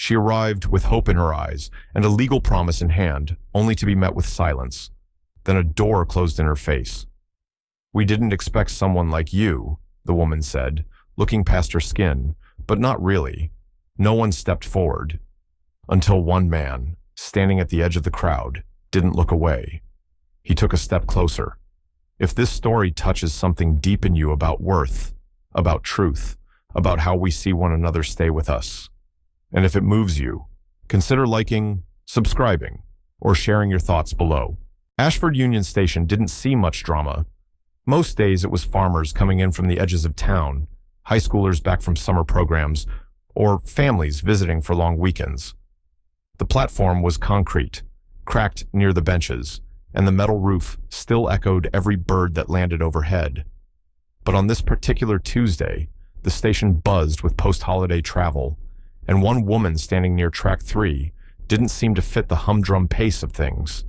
She arrived with hope in her eyes and a legal promise in hand, only to be met with silence. Then a door closed in her face. "We didn't expect someone like you," the woman said, looking past her skin, but not really. No one stepped forward. Until one man, standing at the edge of the crowd, didn't look away. He took a step closer. "If this story touches something deep in you about worth, about truth, about how we see one another, stay with us. And if it moves you, consider liking, subscribing, or sharing your thoughts below." Ashford Union Station didn't see much drama. Most days it was farmers coming in from the edges of town, high schoolers back from summer programs, or families visiting for long weekends. The platform was concrete, cracked near the benches, and the metal roof still echoed every bird that landed overhead. But on this particular Tuesday, the station buzzed with post-holiday travel, and one woman standing near track 3 didn't seem to fit the humdrum pace of things.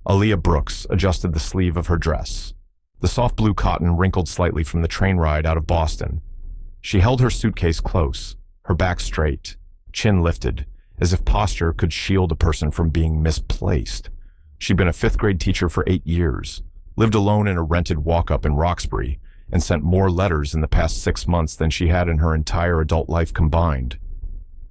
Aaliyah Brooks adjusted the sleeve of her dress. The soft blue cotton wrinkled slightly from the train ride out of Boston. She held her suitcase close, her back straight, chin lifted, as if posture could shield a person from being misplaced. She'd been a 5th-grade teacher for 8 years, lived alone in a rented walk-up in Roxbury, and sent more letters in the past 6 months than she had in her entire adult life combined.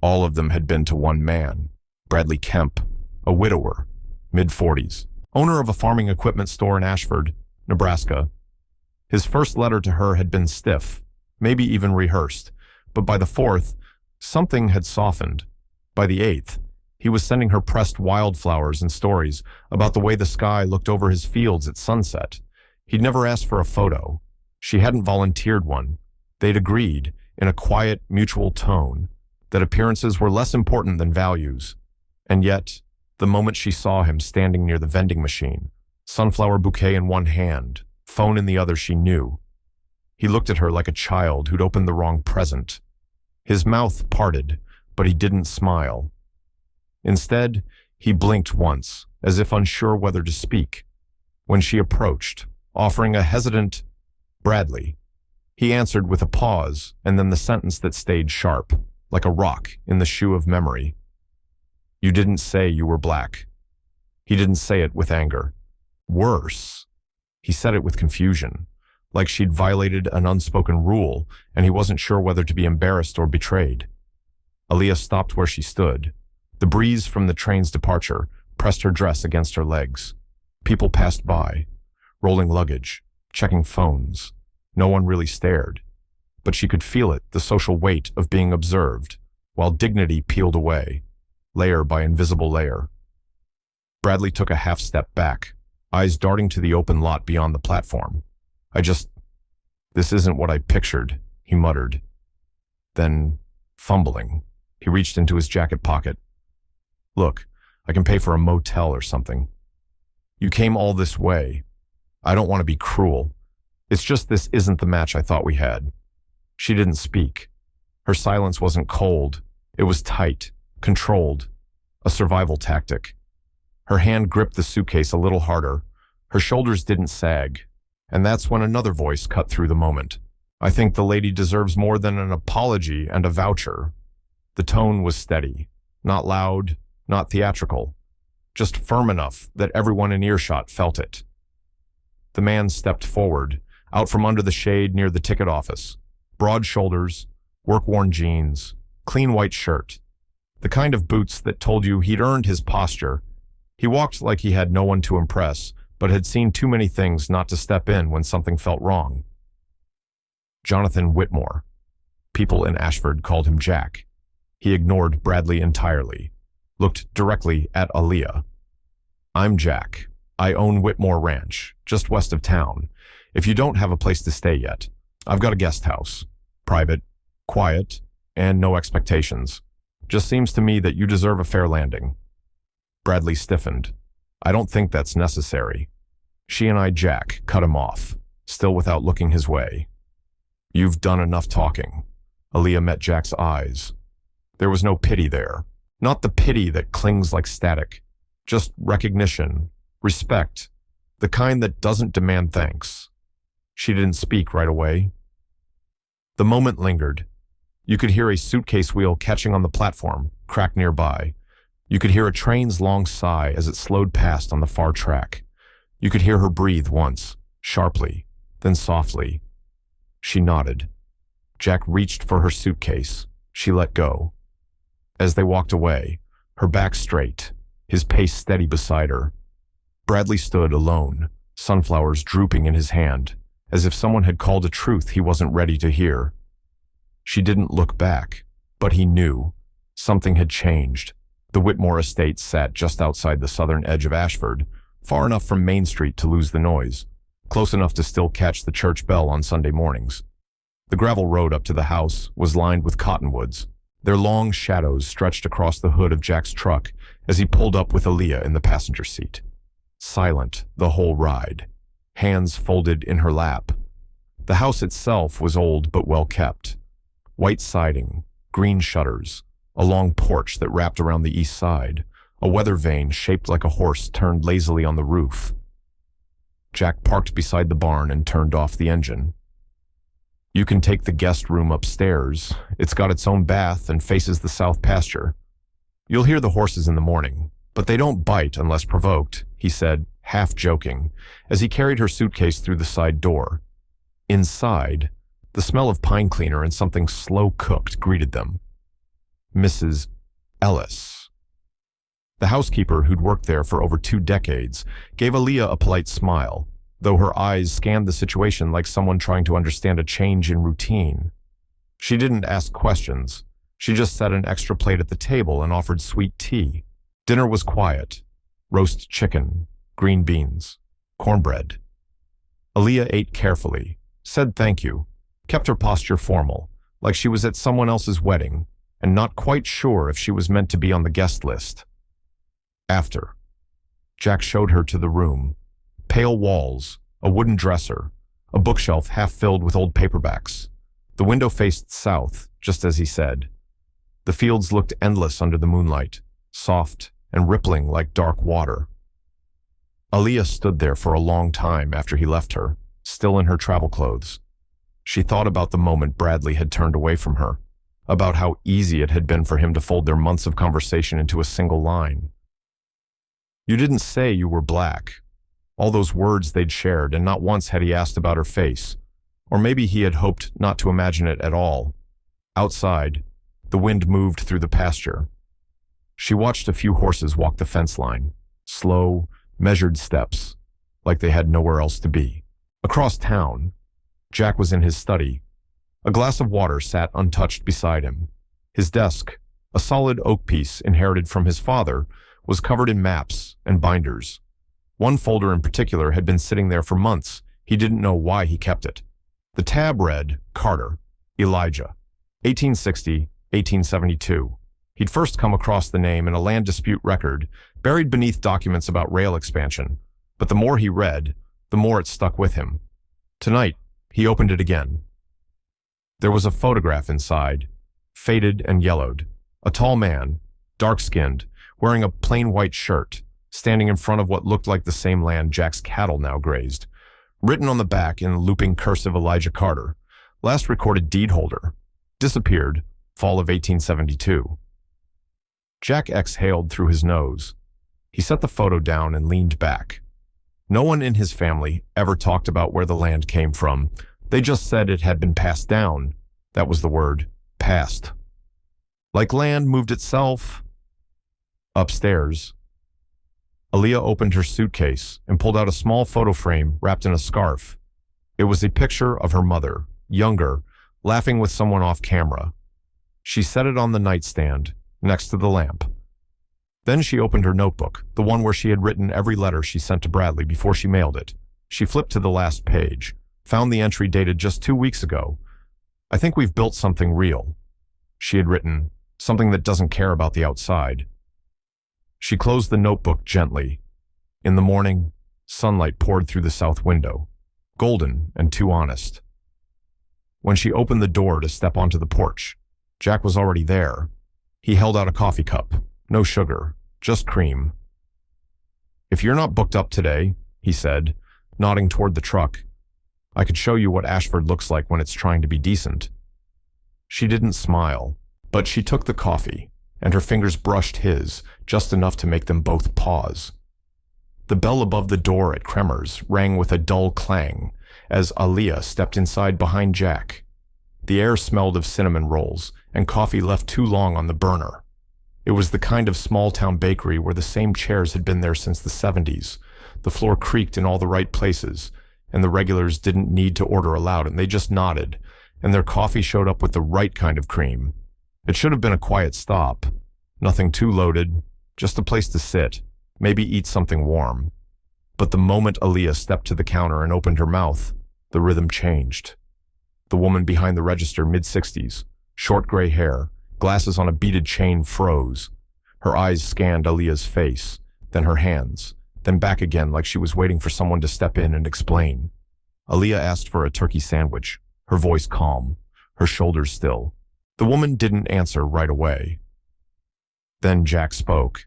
All of them had been to one man, Bradley Kemp, a widower, mid-40s, owner of a farming equipment store in Ashford, Nebraska. His first letter to her had been stiff, maybe even rehearsed, but by the 4th, something had softened. By the 8th, he was sending her pressed wildflowers and stories about the way the sky looked over his fields at sunset. He'd never asked for a photo. She hadn't volunteered one. They'd agreed, in a quiet, mutual tone, that appearances were less important than values. And yet, the moment she saw him standing near the vending machine, sunflower bouquet in one hand, phone in the other, she knew. He looked at her like a child who'd opened the wrong present. His mouth parted, but he didn't smile. Instead, he blinked once, as if unsure whether to speak. When she approached, offering a hesitant, "Bradley," he answered with a pause and then the sentence that stayed sharp, like a rock in the shoe of memory. "You didn't say you were black." He didn't say it with anger. Worse, he said it with confusion, like she'd violated an unspoken rule and he wasn't sure whether to be embarrassed or betrayed. Aaliyah stopped where she stood. The breeze from the train's departure pressed her dress against her legs. People passed by, rolling luggage, checking phones. No one really stared, but she could feel it, the social weight of being observed, while dignity peeled away, layer by invisible layer. Bradley took a half step back, eyes darting to the open lot beyond the platform. This isn't what I pictured," he muttered. Then, fumbling, he reached into his jacket pocket. "Look, I can pay for a motel or something. You came all this way. I don't want to be cruel. It's just this isn't the match I thought we had." She didn't speak. Her silence wasn't cold. It was tight, controlled, a survival tactic. Her hand gripped the suitcase a little harder. Her shoulders didn't sag. And that's when another voice cut through the moment. "I think the lady deserves more than an apology and a voucher." The tone was steady, not loud, not theatrical, just firm enough that everyone in earshot felt it. The man stepped forward, out from under the shade near the ticket office. Broad shoulders, work-worn jeans, clean white shirt. The kind of boots that told you he'd earned his posture. He walked like he had no one to impress, but had seen too many things not to step in when something felt wrong. Jonathan Whitmore. People in Ashford called him Jack. He ignored Bradley entirely, looked directly at Aaliyah. "I'm Jack. I own Whitmore Ranch, just west of town. If you don't have a place to stay yet, I've got a guest house. Private, quiet, and no expectations. Just seems to me that you deserve a fair landing." Bradley stiffened. "I don't think that's necessary." She and I, Jack, cut him off, still without looking his way. "You've done enough talking." Aaliyah met Jack's eyes. There was no pity there. Not the pity that clings like static. Just recognition, respect, the kind that doesn't demand thanks. She didn't speak right away. The moment lingered. You could hear a suitcase wheel catching on the platform, cracked nearby. You could hear a train's long sigh as it slowed past on the far track. You could hear her breathe once, sharply, then softly. She nodded. Jack reached for her suitcase. She let go. As they walked away, her back straight, his pace steady beside her, Bradley stood alone, sunflowers drooping in his hand, as if someone had called a truth he wasn't ready to hear. She didn't look back, but he knew. Something had changed. The Whitmore estate sat just outside the southern edge of Ashford, far enough from Main Street to lose the noise, close enough to still catch the church bell on Sunday mornings. The gravel road up to the house was lined with cottonwoods. Their long shadows stretched across the hood of Jack's truck as he pulled up with Aaliyah in the passenger seat. Silent the whole ride, hands folded in her lap. The house itself was old but well kept. White siding, green shutters, a long porch that wrapped around the east side, a weather vane shaped like a horse turned lazily on the roof. Jack parked beside the barn and turned off the engine. "You can take the guest room upstairs. It's got its own bath and faces the south pasture. You'll hear the horses in the morning, but they don't bite unless provoked," he said, half joking, as he carried her suitcase through the side door. Inside, the smell of pine cleaner and something slow-cooked greeted them. Mrs. Ellis. The housekeeper, who'd worked there for over 2 decades, gave Aaliyah a polite smile, though her eyes scanned the situation like someone trying to understand a change in routine. She didn't ask questions. She just set an extra plate at the table and offered sweet tea. Dinner was quiet. Roast chicken, green beans, cornbread. Aaliyah ate carefully, said thank you, kept her posture formal, like she was at someone else's wedding, and not quite sure if she was meant to be on the guest list. After, Jack showed her to the room. Pale walls, a wooden dresser, a bookshelf half filled with old paperbacks. The window faced south, just as he said. The fields looked endless under the moonlight, soft and rippling like dark water. Aaliyah stood there for a long time after he left her, still in her travel clothes. She thought about the moment Bradley had turned away from her, about how easy it had been for him to fold their months of conversation into a single line. "You didn't say you were black." All those words they'd shared, and not once had he asked about her face. Or maybe he had hoped not to imagine it at all. Outside, the wind moved through the pasture. She watched a few horses walk the fence line, slow, measured steps, like they had nowhere else to be. Across town, Jack was in his study. A glass of water sat untouched beside him. His desk, a solid oak piece inherited from his father, was covered in maps and binders. One folder in particular had been sitting there for months. He didn't know why he kept it. The tab read, Carter, Elijah, 1860, 1872. He'd first come across the name in a land dispute record, buried beneath documents about rail expansion. But the more he read, the more it stuck with him. Tonight, he opened it again. There was a photograph inside, faded and yellowed. A tall man, dark-skinned, wearing a plain white shirt, standing in front of what looked like the same land Jack's cattle now grazed. Written on the back in looping cursive, Elijah Carter, last recorded deed holder. Disappeared, fall of 1872. Jack exhaled through his nose. He set the photo down and leaned back. No one in his family ever talked about where the land came from. They just said it had been passed down. That was the word, passed. Like land moved itself. Upstairs, Aaliyah opened her suitcase and pulled out a small photo frame wrapped in a scarf. It was a picture of her mother, younger, laughing with someone off camera. She set it on the nightstand, next to the lamp. Then she opened her notebook, the one where she had written every letter she sent to Bradley before she mailed it. She flipped to the last page, found the entry dated just 2 weeks ago. "I think we've built something real." She had written, "Something that doesn't care about the outside." She closed the notebook gently. In the morning, sunlight poured through the south window, golden and too honest. When she opened the door to step onto the porch, Jack was already there. He held out a coffee cup. No sugar, just cream. "If you're not booked up today," he said, nodding toward the truck, "I could show you what Ashford looks like when it's trying to be decent." She didn't smile, but she took the coffee, and her fingers brushed his, just enough to make them both pause. The bell above the door at Kremer's rang with a dull clang as Aaliyah stepped inside behind Jack. The air smelled of cinnamon rolls, and coffee left too long on the burner. It was the kind of small-town bakery where the same chairs had been there since the 70s. The floor creaked in all the right places, and the regulars didn't need to order aloud, and they just nodded, and their coffee showed up with the right kind of cream. It should have been a quiet stop. Nothing too loaded, just a place to sit, maybe eat something warm. But the moment Aaliyah stepped to the counter and opened her mouth, the rhythm changed. The woman behind the register, mid-60s, short gray hair, glasses on a beaded chain, froze. Her eyes scanned Aaliyah's face, then her hands, then back again like she was waiting for someone to step in and explain. Aaliyah asked for a turkey sandwich, her voice calm, her shoulders still. The woman didn't answer right away. Then Jack spoke.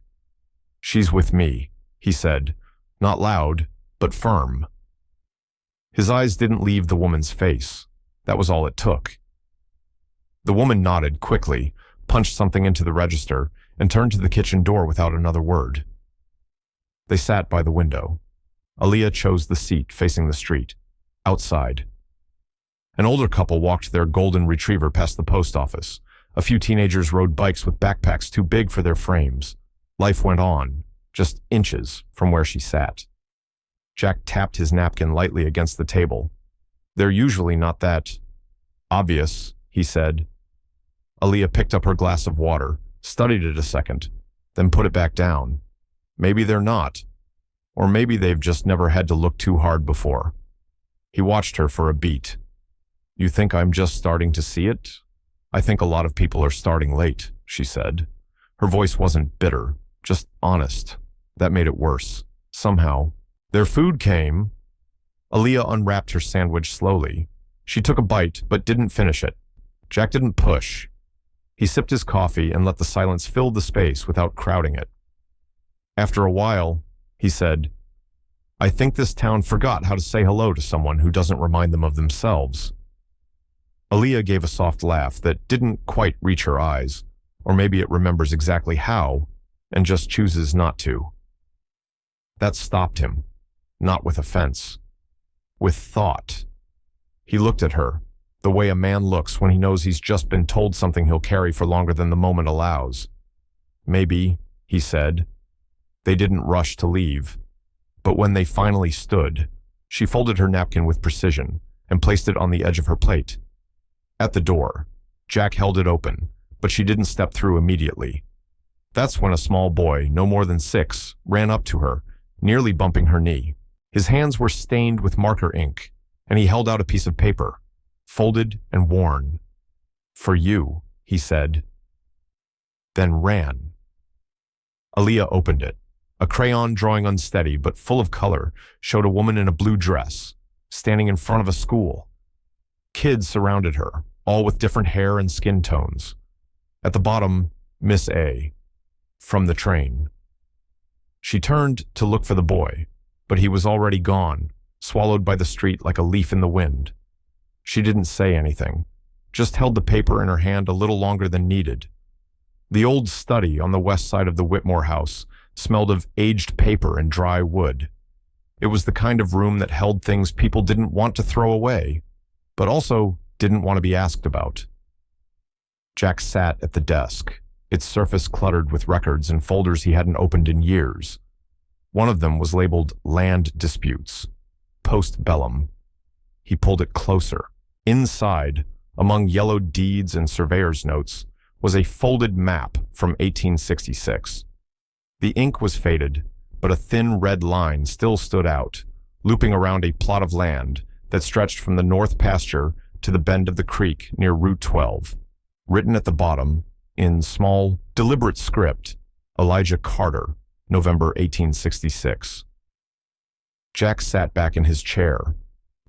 "She's with me," he said, not loud, but firm. His eyes didn't leave the woman's face. That was all it took. The woman nodded quickly, punched something into the register, and turned to the kitchen door without another word. They sat by the window. Aaliyah chose the seat facing the street, outside. An older couple walked their golden retriever past the post office. A few teenagers rode bikes with backpacks too big for their frames. Life went on, just inches from where she sat. Jack tapped his napkin lightly against the table. "They're usually not that obvious," he said. Aaliyah picked up her glass of water, studied it a second, then put it back down. Maybe they're not. Or maybe they've just never had to look too hard before. He watched her for a beat. "You think I'm just starting to see it? I think a lot of people are starting late," she said. Her voice wasn't bitter, just honest. That made it worse. Somehow. Their food came. Aaliyah unwrapped her sandwich slowly. She took a bite, but didn't finish it. Jack didn't push. He sipped his coffee and let the silence fill the space without crowding it. After a while, he said, "I think this town forgot how to say hello to someone who doesn't remind them of themselves." Aaliyah gave a soft laugh that didn't quite reach her eyes, or maybe it remembers exactly how, and just chooses not to. That stopped him, not with offense, with thought. He looked at her, the way a man looks when he knows he's just been told something he'll carry for longer than the moment allows. "Maybe," he said. They didn't rush to leave, but when they finally stood, she folded her napkin with precision and placed it on the edge of her plate. At the door, Jack held it open, but she didn't step through immediately. That's when a small boy, no more than 6, ran up to her, nearly bumping her knee. His hands were stained with marker ink, and he held out a piece of paper, folded and worn. "For you," he said, then ran. Aaliyah opened it. A crayon drawing unsteady but full of color showed a woman in a blue dress, standing in front of a school. Kids surrounded her, all with different hair and skin tones. At the bottom, Miss A. From the train. She turned to look for the boy, but he was already gone, swallowed by the street like a leaf in the wind. She didn't say anything, just held the paper in her hand a little longer than needed. The old study on the west side of the Whitmore house smelled of aged paper and dry wood. It was the kind of room that held things people didn't want to throw away, but also didn't want to be asked about. Jack sat at the desk, its surface cluttered with records and folders he hadn't opened in years. One of them was labeled Land Disputes, Post-Bellum. He pulled it closer. Inside, among yellowed deeds and surveyor's notes, was a folded map from 1866. The ink was faded, but a thin red line still stood out, looping around a plot of land that stretched from the north pasture to the bend of the creek near Route 12. Written at the bottom, in small, deliberate script, Elijah Carter, November 1866. Jack sat back in his chair.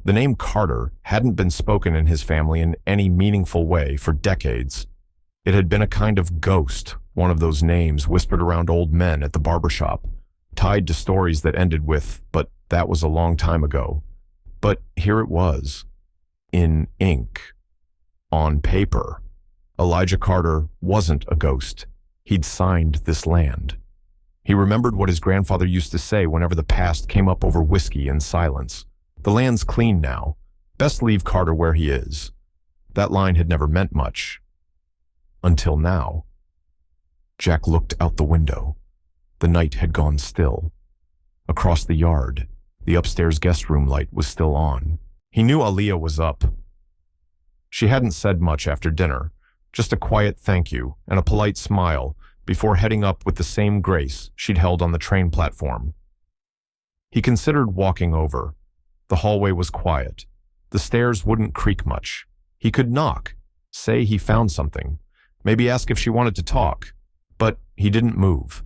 The name Carter hadn't been spoken in his family in any meaningful way for decades. It had been a kind of ghost, one of those names whispered around old men at the barbershop, tied to stories that ended with, "But that was a long time ago." But here it was, in ink, on paper. Elijah Carter wasn't a ghost. He'd signed this land. He remembered what his grandfather used to say whenever the past came up over whiskey and silence. The land's clean now. Best leave Carter where he is. That line had never meant much. Until now. Jack looked out the window. The night had gone still. Across the yard, the upstairs guest room light was still on. He knew Aaliyah was up. She hadn't said much after dinner, just a quiet thank you and a polite smile before heading up with the same grace she'd held on the train platform. He considered walking over. The hallway was quiet. The stairs wouldn't creak much. He could knock, say he found something, maybe ask if she wanted to talk, but he didn't move.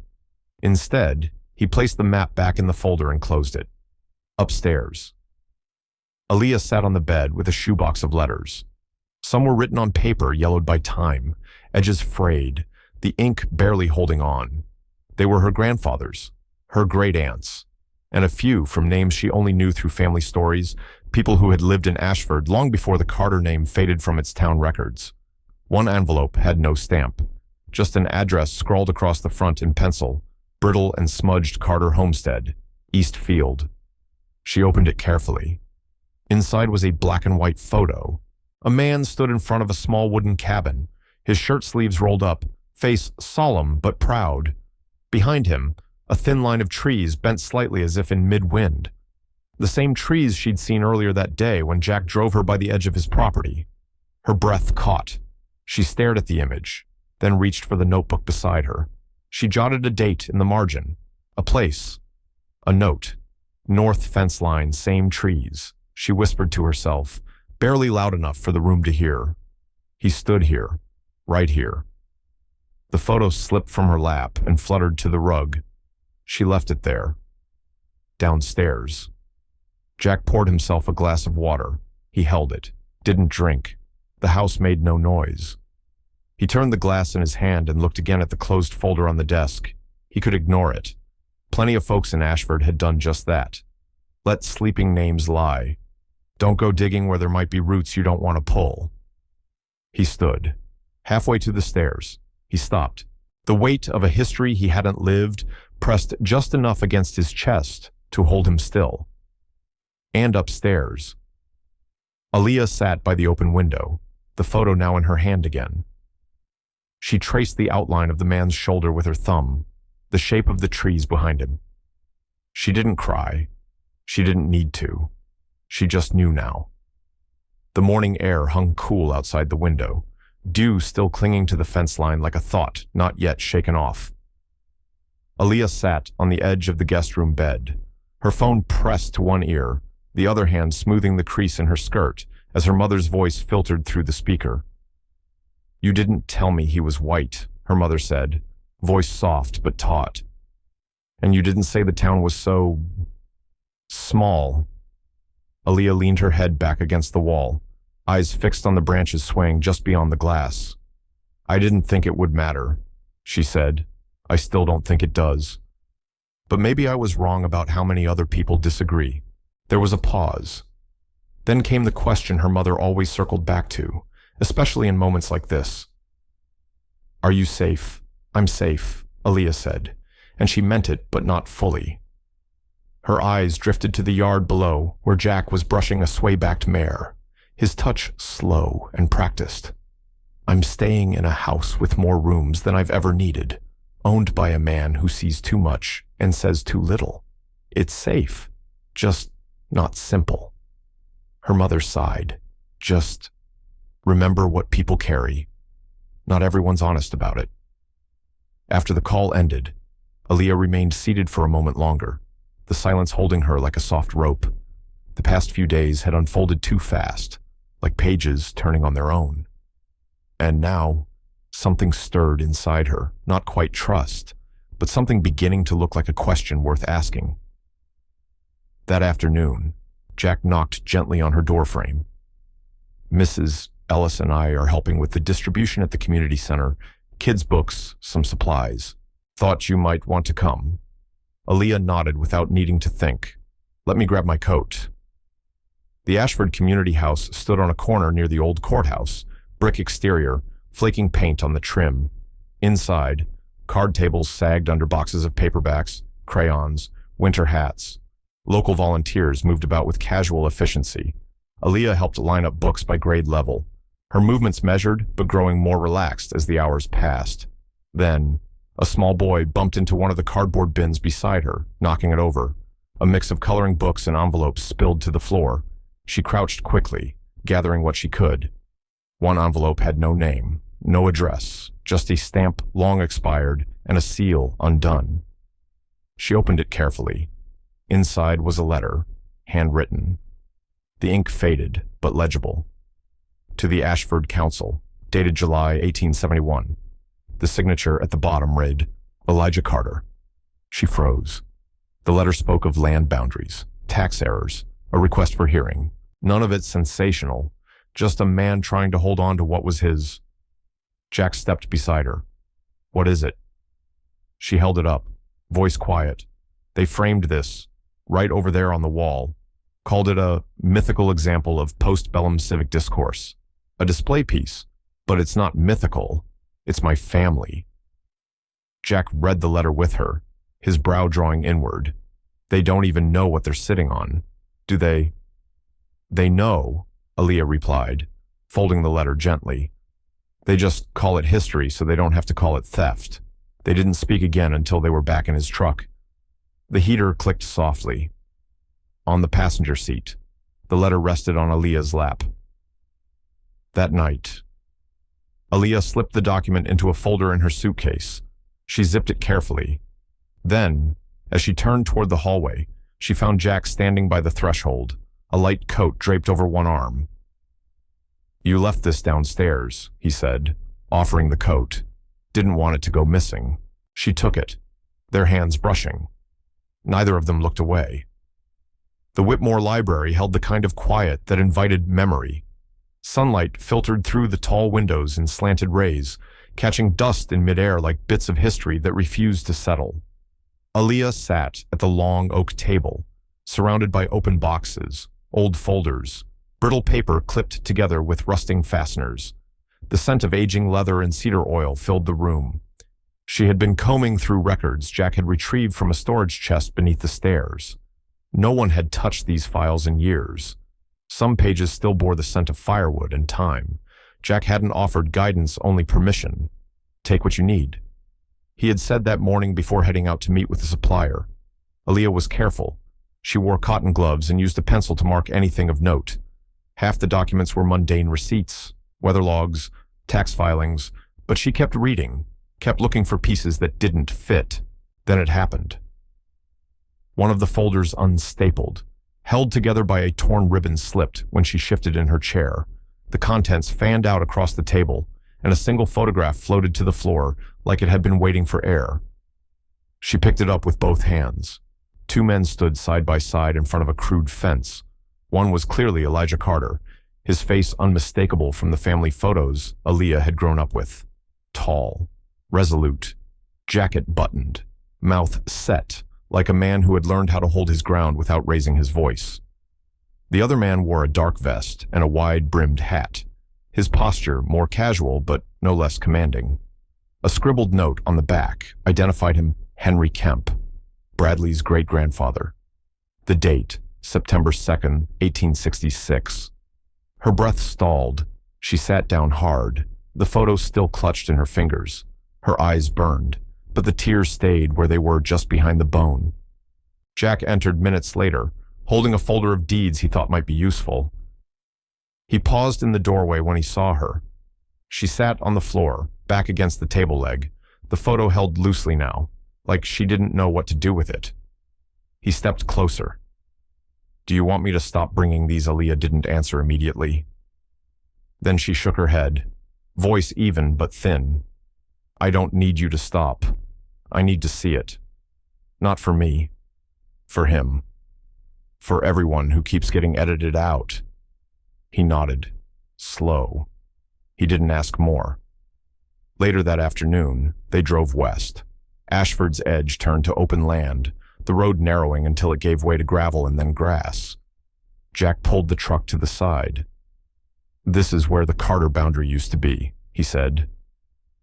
Instead, he placed the map back in the folder and closed it. Upstairs. Aaliyah sat on the bed with a shoebox of letters. Some were written on paper yellowed by time, edges frayed, the ink barely holding on. They were her grandfather's, her great-aunts, and a few from names she only knew through family stories, people who had lived in Ashford long before the Carter name faded from its town records. One envelope had no stamp, just an address scrawled across the front in pencil, brittle and smudged Carter Homestead, East Field. She opened it carefully. Inside was a black and white photo. A man stood in front of a small wooden cabin, his shirt sleeves rolled up, face solemn but proud. Behind him, a thin line of trees bent slightly as if in mid-wind. The same trees she'd seen earlier that day when Jack drove her by the edge of his property. Her breath caught. She stared at the image, then reached for the notebook beside her. She jotted a date in the margin, a place, a note. North fence line, same trees, she whispered to herself, barely loud enough for the room to hear. He stood here, right here. The photo slipped from her lap and fluttered to the rug. She left it there. Downstairs. Jack poured himself a glass of water. He held it, didn't drink. The house made no noise. He turned the glass in his hand and looked again at the closed folder on the desk. He could ignore it. Plenty of folks in Ashford had done just that. Let sleeping names lie. Don't go digging where there might be roots you don't want to pull. He stood. Halfway to the stairs, he stopped. The weight of a history he hadn't lived pressed just enough against his chest to hold him still. And upstairs. Aaliyah sat by the open window, the photo now in her hand again. She traced the outline of the man's shoulder with her thumb, the shape of the trees behind him. She didn't cry. She didn't need to. She just knew now. The morning air hung cool outside the window, dew still clinging to the fence line like a thought not yet shaken off. Aaliyah sat on the edge of the guest room bed, her phone pressed to one ear, the other hand smoothing the crease in her skirt as her mother's voice filtered through the speaker. "You didn't tell me he was white," her mother said, voice soft but taut. "And you didn't say the town was so small." Aaliyah leaned her head back against the wall, eyes fixed on the branches swaying just beyond the glass. "I didn't think it would matter," she said. "I still don't think it does. But maybe I was wrong about how many other people disagree." There was a pause. Then came the question her mother always circled back to, especially in moments like this. "Are you safe?" "I'm safe," Aaliyah said, and she meant it, but not fully. Her eyes drifted to the yard below, where Jack was brushing a sway-backed mare, his touch slow and practiced. "I'm staying in a house with more rooms than I've ever needed, owned by a man who sees too much and says too little. It's safe, just not simple." Her mother sighed. "Just remember what people carry. Not everyone's honest about it." After the call ended, Aaliyah remained seated for a moment longer, the silence holding her like a soft rope. The past few days had unfolded too fast, like pages turning on their own. And now, something stirred inside her, not quite trust, but something beginning to look like a question worth asking. That afternoon, Jack knocked gently on her doorframe. "Mrs. Ellis and I are helping with the distribution at the community center, kids' books, some supplies. Thought you might want to come." Aaliyah nodded without needing to think. "Let me grab my coat." The Ashford Community House stood on a corner near the old courthouse, brick exterior, flaking paint on the trim. Inside, Card tables sagged under boxes of paperbacks, crayons, winter hats. Local volunteers moved about with casual efficiency. Aaliyah helped line up books by grade level, her movements measured but growing more relaxed as the hours passed. Then, a small boy bumped into one of the cardboard bins beside her, knocking it over. A mix of coloring books and envelopes spilled to the floor. She crouched quickly, gathering what she could. One envelope had no name, no address, just a stamp long expired and a seal undone. She opened it carefully. Inside was a letter, handwritten. The ink faded, but legible. To the Ashford Council, dated July 1871. The signature at the bottom read, Elijah Carter. She froze. The letter spoke of land boundaries, tax errors, a request for hearing. None of it sensational, just a man trying to hold on to what was his. Jack stepped beside her. What is it? She held it up, voice quiet. They framed this, right over there on the wall, called it a mythical example of postbellum civic discourse. A display piece, but it's not mythical. It's my family. Jack read the letter with her, his brow drawing inward. They don't even know what they're sitting on. Do they? They know, Aaliyah replied, folding the letter gently. They just call it history so they don't have to call it theft. They didn't speak again until they were back in his truck. The heater clicked softly. On the passenger seat, the letter rested on Aaliyah's lap. That night, Aaliyah slipped the document into a folder in her suitcase. She zipped it carefully. Then, as she turned toward the hallway, she found Jack standing by the threshold, a light coat draped over one arm. You left this downstairs, he said, offering the coat. Didn't want it to go missing. She took it, their hands brushing. Neither of them looked away. The Whitmore Library held the kind of quiet that invited memory. Sunlight filtered through the tall windows in slanted rays, catching dust in midair like bits of history that refused to settle. Aaliyah sat at the long oak table, surrounded by open boxes, old folders, brittle paper clipped together with rusting fasteners. The scent of aging leather and cedar oil filled the room. She had been combing through records Jack had retrieved from a storage chest beneath the stairs. No one had touched these files in years. Some pages still bore the scent of firewood and time. Jack hadn't offered guidance, only permission. Take what you need. He had said that morning before heading out to meet with the supplier. Aaliyah was careful. She wore cotton gloves and used a pencil to mark anything of note. Half the documents were mundane receipts, weather logs, tax filings, but she kept reading, kept looking for pieces that didn't fit. Then it happened. One of the folders unstapled, held together by a torn ribbon, slipped when she shifted in her chair. The contents fanned out across the table, and a single photograph floated to the floor like it had been waiting for air. She picked it up with both hands. Two men stood side by side in front of a crude fence. One was clearly Elijah Carter, his face unmistakable from the family photos Aaliyah had grown up with. Tall, resolute, jacket buttoned, mouth set, like a man who had learned how to hold his ground without raising his voice. The other man wore a dark vest and a wide-brimmed hat, his posture more casual but no less commanding. A scribbled note on the back identified him Henry Kemp, Bradley's great-grandfather. The date, September 2nd, 1866. Her breath stalled. She sat down hard, the photo still clutched in her fingers. Her eyes burned, but the tears stayed where they were, just behind the bone. Jack entered minutes later, holding a folder of deeds he thought might be useful. He paused in the doorway when he saw her. She sat on the floor, back against the table leg, the photo held loosely now, like she didn't know what to do with it. He stepped closer. Do you want me to stop bringing these? Aaliyah didn't answer immediately. Then she shook her head, voice even but thin. I don't need you to stop. I need to see it. Not for me. For him. For everyone who keeps getting edited out. He nodded. Slow. He didn't ask more. Later that afternoon, they drove west. Ashford's edge turned to open land, the road narrowing until it gave way to gravel and then grass. Jack pulled the truck to the side. This is where the Carter boundary used to be, he said.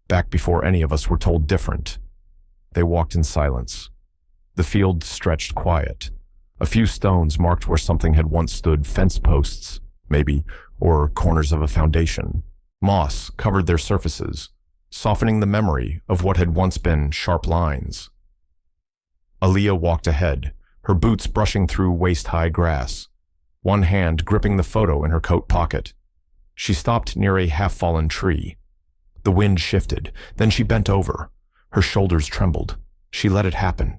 Back before any of us were told different. They walked in silence. The field stretched quiet. A few stones marked where something had once stood, fence posts, maybe, or corners of a foundation. Moss covered their surfaces, softening the memory of what had once been sharp lines. Aaliyah walked ahead, her boots brushing through waist-high grass, one hand gripping the photo in her coat pocket. She stopped near a half-fallen tree. The wind shifted, then she bent over. Her shoulders trembled. She let it happen.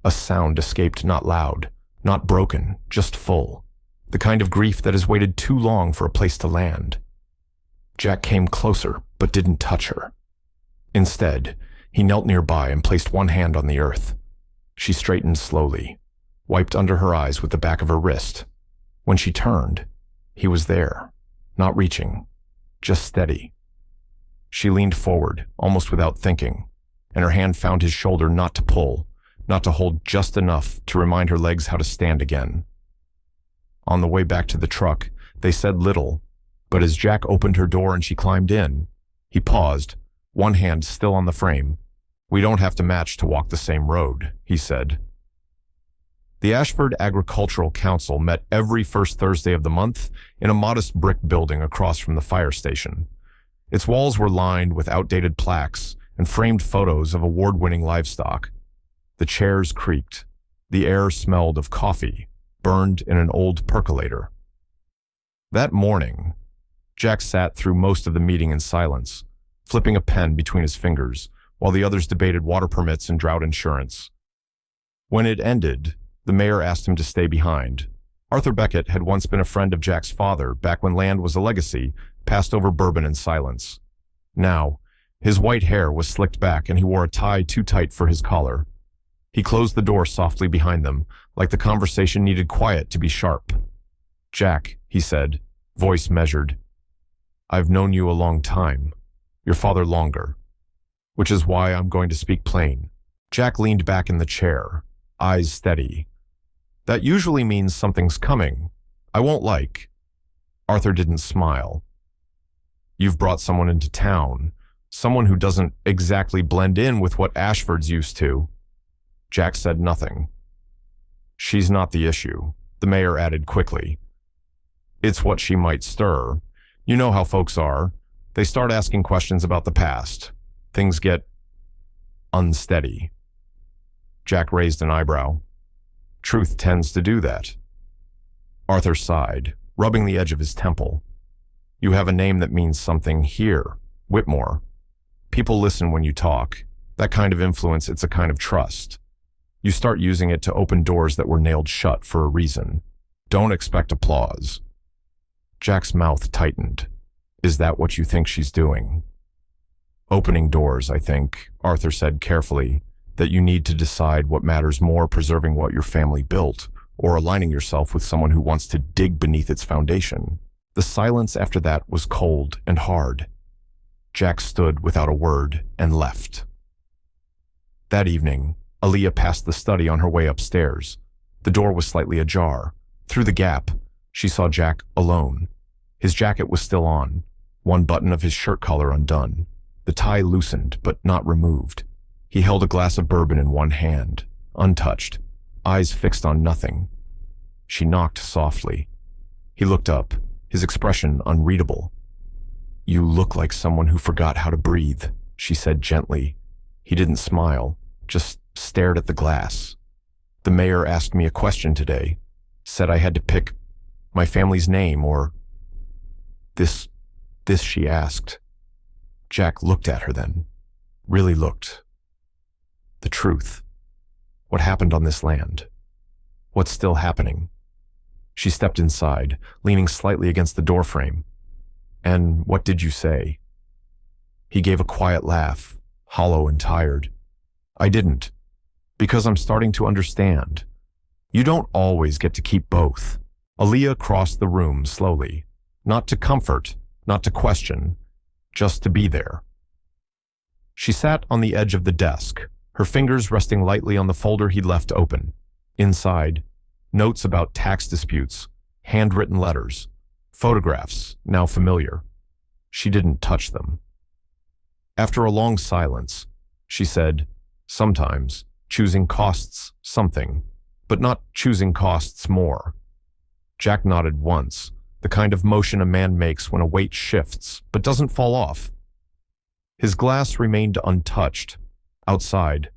A sound escaped, not loud, not broken, just full. The kind of grief that has waited too long for a place to land. Jack came closer, but didn't touch her. Instead, he knelt nearby and placed one hand on the earth. She straightened slowly, wiped under her eyes with the back of her wrist. When she turned, he was there, not reaching, just steady. She leaned forward, almost without thinking, and her hand found his shoulder, not to pull, not to hold, just enough to remind her legs how to stand again. On the way back to the truck, they said little, but as Jack opened her door and she climbed in, he paused, one hand still on the frame. "We don't have to match to walk the same road," he said. The Ashford Agricultural Council met every first Thursday of the month in a modest brick building across from the fire station. Its walls were lined with outdated plaques and framed photos of award-winning livestock. The chairs creaked. The air smelled of coffee, burned in an old percolator. That morning, Jack sat through most of the meeting in silence, flipping a pen between his fingers, while the others debated water permits and drought insurance. When it ended, the mayor asked him to stay behind. Arthur Beckett had once been a friend of Jack's father, back when land was a legacy, passed over bourbon in silence. Now, his white hair was slicked back and he wore a tie too tight for his collar. He closed the door softly behind them, like the conversation needed quiet to be sharp. "Jack," he said, voice measured, "I've known you a long time. Your father longer. Which is why I'm going to speak plain." Jack leaned back in the chair, eyes steady. "That usually means something's coming. I won't like." Arthur didn't smile. "You've brought someone into town, someone who doesn't exactly blend in with what Ashford's used to." Jack said nothing. "She's not the issue," the mayor added quickly. "It's what she might stir. You know how folks are. They start asking questions about the past. Things get unsteady." Jack raised an eyebrow. "Truth tends to do that." Arthur sighed, rubbing the edge of his temple. "You have a name that means something here, Whitmore. People listen when you talk. That kind of influence, it's a kind of trust. You start using it to open doors that were nailed shut for a reason. Don't expect applause." Jack's mouth tightened. "Is that what you think she's doing?" "Opening doors, I think," Arthur said carefully, "that you need to decide what matters more, preserving what your family built, or aligning yourself with someone who wants to dig beneath its foundation." The silence after that was cold and hard. Jack stood without a word and left. That evening, Aaliyah passed the study on her way upstairs. The door was slightly ajar. Through the gap, she saw Jack alone. His jacket was still on, one button of his shirt collar undone, the tie loosened but not removed. He held a glass of bourbon in one hand, untouched, eyes fixed on nothing. She knocked softly. He looked up, his expression unreadable. "You look like someone who forgot how to breathe," she said gently. He didn't smile, just stared at the glass. "The mayor asked me a question today, said I had to pick my family's name or this, she asked." Jack looked at her then, really looked. The truth. What happened on this land? What's still happening? She stepped inside, leaning slightly against the doorframe. "And what did you say?" He gave a quiet laugh, hollow and tired. "I didn't, because I'm starting to understand. You don't always get to keep both." Aaliyah crossed the room slowly, not to comfort, not to question, just to be there. She sat on the edge of the desk, her fingers resting lightly on the folder he'd left open. Inside, notes about tax disputes, handwritten letters, photographs, now familiar. She didn't touch them. After a long silence, she said, Sometimes, choosing costs something, but not choosing costs more. Jack nodded once, the kind of motion a man makes when a weight shifts but doesn't fall off. His glass remained untouched. Outside,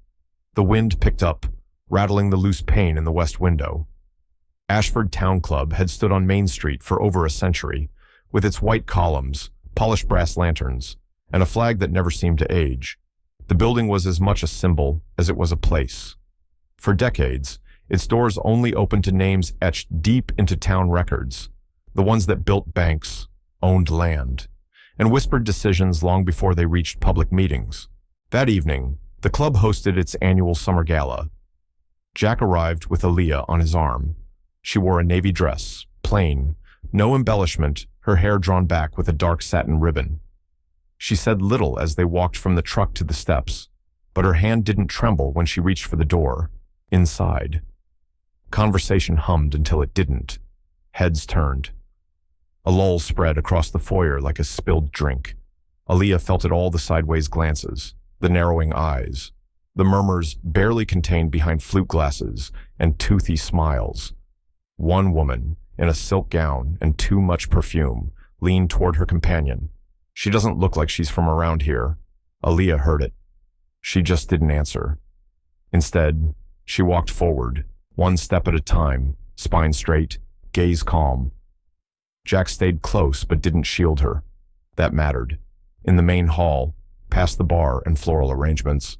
the wind picked up, rattling the loose pane in the west window. Ashford Town Club had stood on Main Street for over a century, with its white columns, polished brass lanterns, and a flag that never seemed to age. The building was as much a symbol as it was a place. For decades, its doors only opened to names etched deep into town records, the ones that built banks, owned land, and whispered decisions long before they reached public meetings. That evening, the club hosted its annual summer gala. Jack arrived with Aaliyah on his arm. She wore a navy dress, plain, no embellishment, her hair drawn back with a dark satin ribbon. She said little as they walked from the truck to the steps, but her hand didn't tremble when she reached for the door. Inside, conversation hummed until it didn't. Heads turned. A lull spread across the foyer like a spilled drink. Aaliyah felt it all, the sideways glances, the narrowing eyes, the murmurs barely contained behind flute glasses and toothy smiles. One woman, in a silk gown and too much perfume, leaned toward her companion. "She doesn't look like she's from around here." Aaliyah heard it. She just didn't answer. Instead, she walked forward, one step at a time, spine straight, gaze calm. Jack stayed close but didn't shield her. That mattered. In the main hall, past the bar and floral arrangements,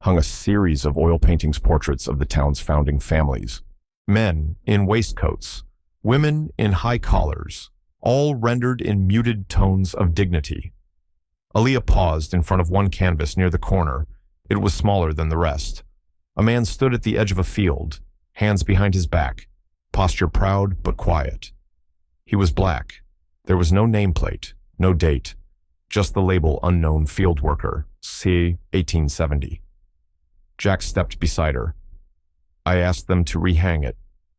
hung a series of oil paintings, portraits of the town's founding families. Men in waistcoats, women in high collars, all rendered in muted tones of dignity. Aaliyah paused in front of one canvas near the corner. It was smaller than the rest. A man stood at the edge of a field, hands behind his back, posture proud but quiet. He was black. There was no nameplate, no date, just the label "Unknown Field Worker, c. 1870. Jack stepped beside her. "I asked them to rehang it.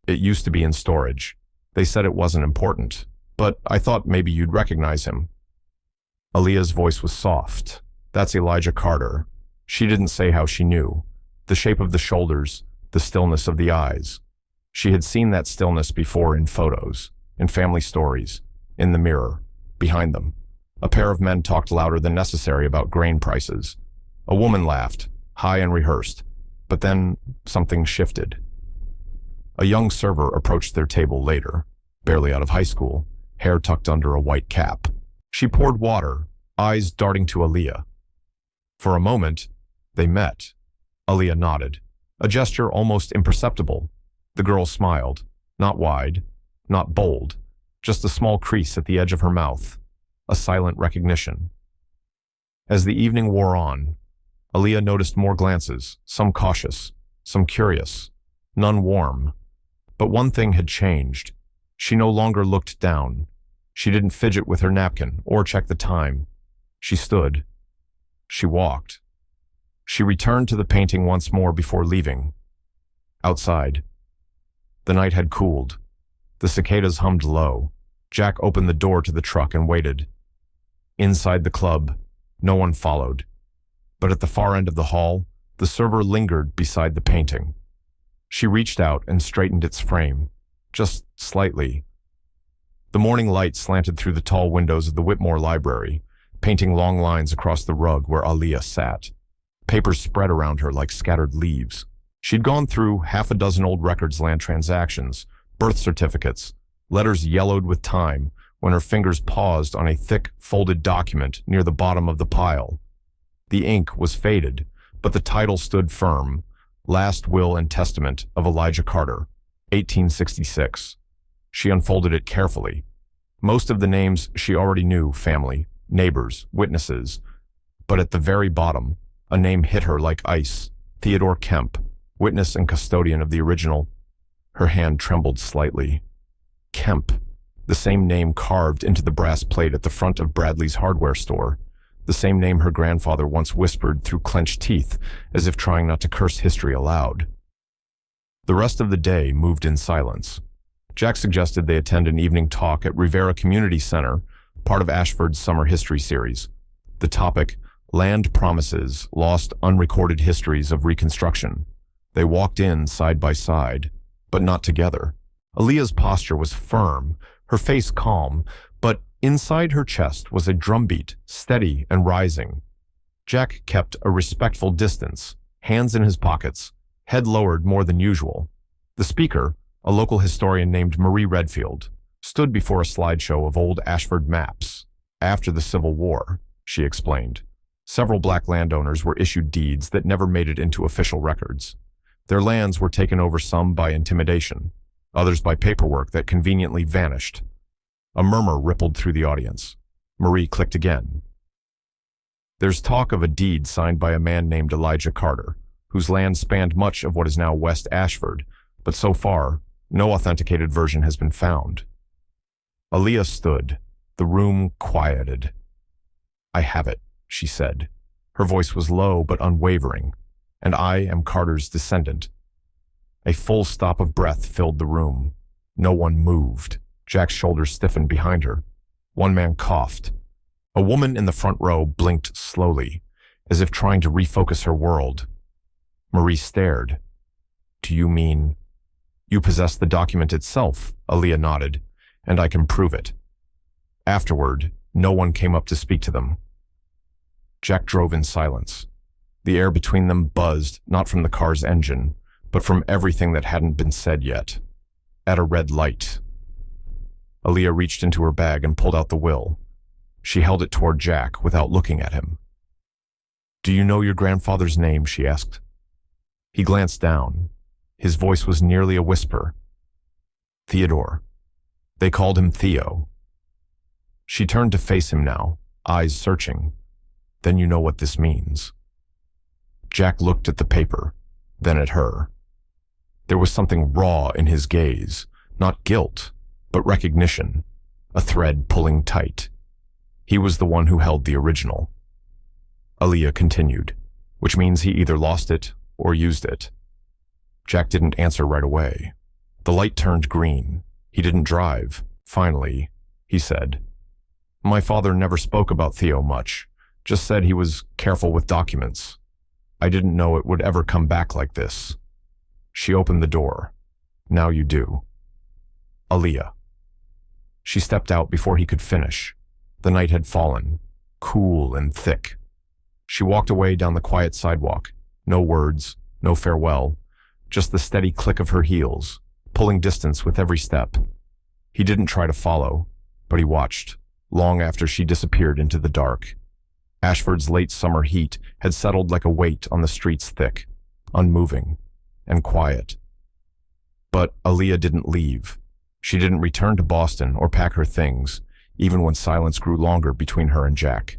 It used to be in storage. They said it wasn't important, but I thought maybe you'd recognize him." Aaliyah's voice was soft. "That's Elijah Carter." She didn't say how she knew. The shape of the shoulders, the stillness of the eyes. She had seen that stillness before in photos, in family stories, in the mirror, behind them. A pair of men talked louder than necessary about grain prices. A woman laughed, high and rehearsed, but then something shifted. A young server approached their table later, barely out of high school, hair tucked under a white cap. She poured water, eyes darting to Aaliyah. For a moment, they met. Aaliyah nodded, a gesture almost imperceptible. The girl smiled, not wide, not bold, just a small crease at the edge of her mouth, a silent recognition. As the evening wore on, Aaliyah noticed more glances, some cautious, some curious, none warm. But one thing had changed. She no longer looked down. She didn't fidget with her napkin or check the time. She stood. She walked. She returned to the painting once more before leaving. Outside, the night had cooled. The cicadas hummed low. Jack opened the door to the truck and waited. Inside the club, no one followed. But at the far end of the hall, the server lingered beside the painting. She reached out and straightened its frame, just slightly. The morning light slanted through the tall windows of the Whitmore Library, painting long lines across the rug where Aaliyah sat. Papers spread around her like scattered leaves. She'd gone through half a dozen old records land transactions, birth certificates, letters yellowed with time when her fingers paused on a thick, folded document near the bottom of the pile. The ink was faded, but the title stood firm: Last Will and Testament of Elijah Carter, 1866. She unfolded it carefully. Most of the names she already knew: family, neighbors, witnesses. But at the very bottom, a name hit her like ice: Theodore Kemp, witness and custodian of the original. Her hand trembled slightly. Kemp, the same name carved into the brass plate at the front of Bradley's hardware store, the same name her grandfather once whispered through clenched teeth, as if trying not to curse history aloud. The rest of the day moved in silence. Jack suggested they attend an evening talk at Rivera Community Center, part of Ashford's summer history series. The topic, Land promises, lost unrecorded histories of reconstruction. They walked in side by side, but not together. Aaliyah's posture was firm, her face calm, but inside her chest was a drumbeat, steady and rising. Jack kept a respectful distance, hands in his pockets, head lowered more than usual. The speaker, a local historian named Marie Redfield, stood before a slideshow of old Ashford maps. After the Civil War, she explained, several black landowners were issued deeds that never made it into official records. Their lands were taken over, some by intimidation, others by paperwork that conveniently vanished. A murmur rippled through the audience. Marie clicked again. There's talk of a deed signed by a man named Elijah Carter, whose land spanned much of what is now West Ashford, but so far, no authenticated version has been found. Aaliyah stood. The room quieted. I have it, she said. Her voice was low but unwavering. And I am Carter's descendant. A full stop of breath filled the room. No one moved. Jack's shoulders stiffened behind her. One man coughed. A woman in the front row blinked slowly, as if trying to refocus her world. Marie stared. Do you mean... You possess the document itself, Aaliyah nodded, and I can prove it. Afterward, no one came up to speak to them. Jack drove in silence. The air between them buzzed, not from the car's engine, but from everything that hadn't been said yet. At a red light. Aaliyah reached into her bag and pulled out the will. She held it toward Jack without looking at him. Do you know your grandfather's name? She asked. He glanced down. His voice was nearly a whisper. Theodore. They called him Theo. She turned to face him now, eyes searching. Then you know what this means. Jack looked at the paper, then at her. There was something raw in his gaze, not guilt, but recognition, a thread pulling tight. He was the one who held the original. Aaliyah continued, which means he either lost it or used it. Jack didn't answer right away. The light turned green. He didn't drive. Finally, he said, My father never spoke about Theo much, just said he was careful with documents. I didn't know it would ever come back like this. She opened the door. Now you do. Aaliyah. She stepped out before he could finish. The night had fallen, cool and thick. She walked away down the quiet sidewalk. No words, no farewell, just the steady click of her heels, pulling distance with every step. He didn't try to follow, but he watched, long after she disappeared into the dark. Ashford's late summer heat had settled like a weight on the streets, thick, unmoving, and quiet. But Aaliyah didn't leave. She didn't return to Boston or pack her things, even when silence grew longer between her and Jack.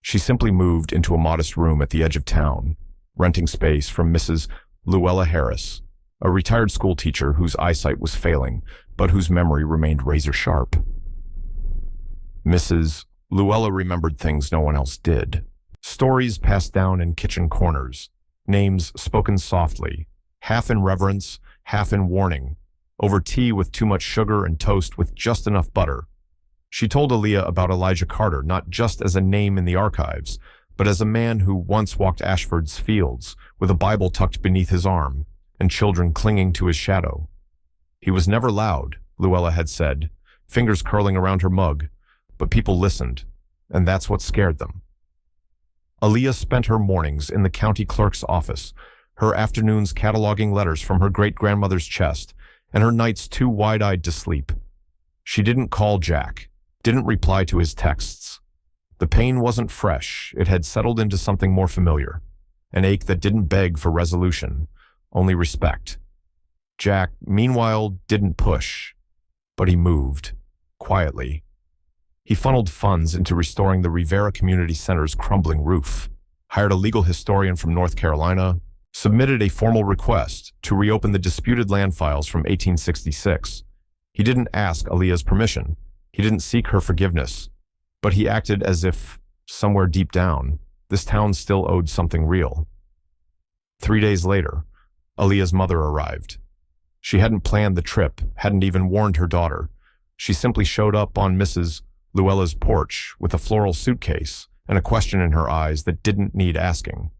She simply moved into a modest room at the edge of town, renting space from Mrs. Luella Harris, a retired school teacher whose eyesight was failing, but whose memory remained razor sharp. Mrs. Luella remembered things no one else did. Stories passed down in kitchen corners, names spoken softly, half in reverence, half in warning, over tea with too much sugar and toast with just enough butter. She told Aaliyah about Elijah Carter not just as a name in the archives, but as a man who once walked Ashford's fields with a Bible tucked beneath his arm and children clinging to his shadow. He was never loud, Luella had said, fingers curling around her mug, but people listened, and that's what scared them. Aaliyah spent her mornings in the county clerk's office, her afternoons cataloging letters from her great-grandmother's chest, and her nights too wide-eyed to sleep. She didn't call Jack, didn't reply to his texts. The pain wasn't fresh, it had settled into something more familiar, an ache that didn't beg for resolution, only respect. Jack, meanwhile, didn't push, but he moved, quietly. He funneled funds into restoring the Rivera Community Center's crumbling roof, hired a legal historian from North Carolina, submitted a formal request to reopen the disputed land files from 1866. He didn't ask Aaliyah's permission. He didn't seek her forgiveness. But he acted as if, somewhere deep down, this town still owed something real. 3 days later, Aaliyah's mother arrived. She hadn't planned the trip, hadn't even warned her daughter. She simply showed up on Mrs. Luella's porch with a floral suitcase and a question in her eyes that didn't need asking.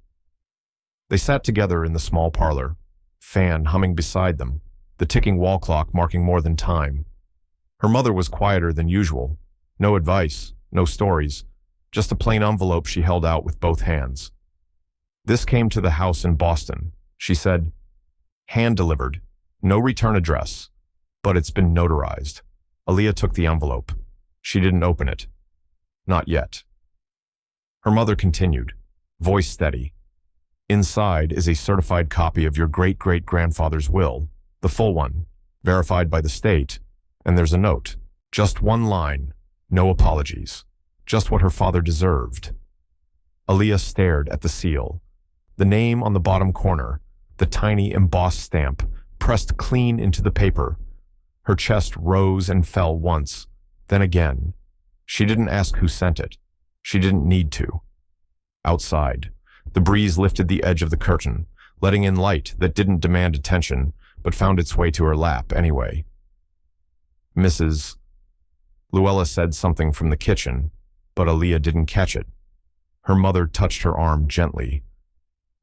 They sat together in the small parlor, fan humming beside them, the ticking wall clock marking more than time. Her mother was quieter than usual. No advice, no stories, just a plain envelope she held out with both hands. "This came to the house in Boston," she said. "Hand-delivered, no return address, but it's been notarized." Aaliyah took the envelope. She didn't open it. Not yet. Her mother continued, voice steady. "Inside is a certified copy of your great-great-grandfather's will, the full one, verified by the state, and there's a note. Just one line, no apologies. Just what her father deserved." Aaliyah stared at the seal. The name on the bottom corner, the tiny embossed stamp, pressed clean into the paper. Her chest rose and fell once, then again. She didn't ask who sent it. She didn't need to. Outside, the breeze lifted the edge of the curtain, letting in light that didn't demand attention, but found its way to her lap anyway. "Mrs." Luella said something from the kitchen, but Aaliyah didn't catch it. Her mother touched her arm gently.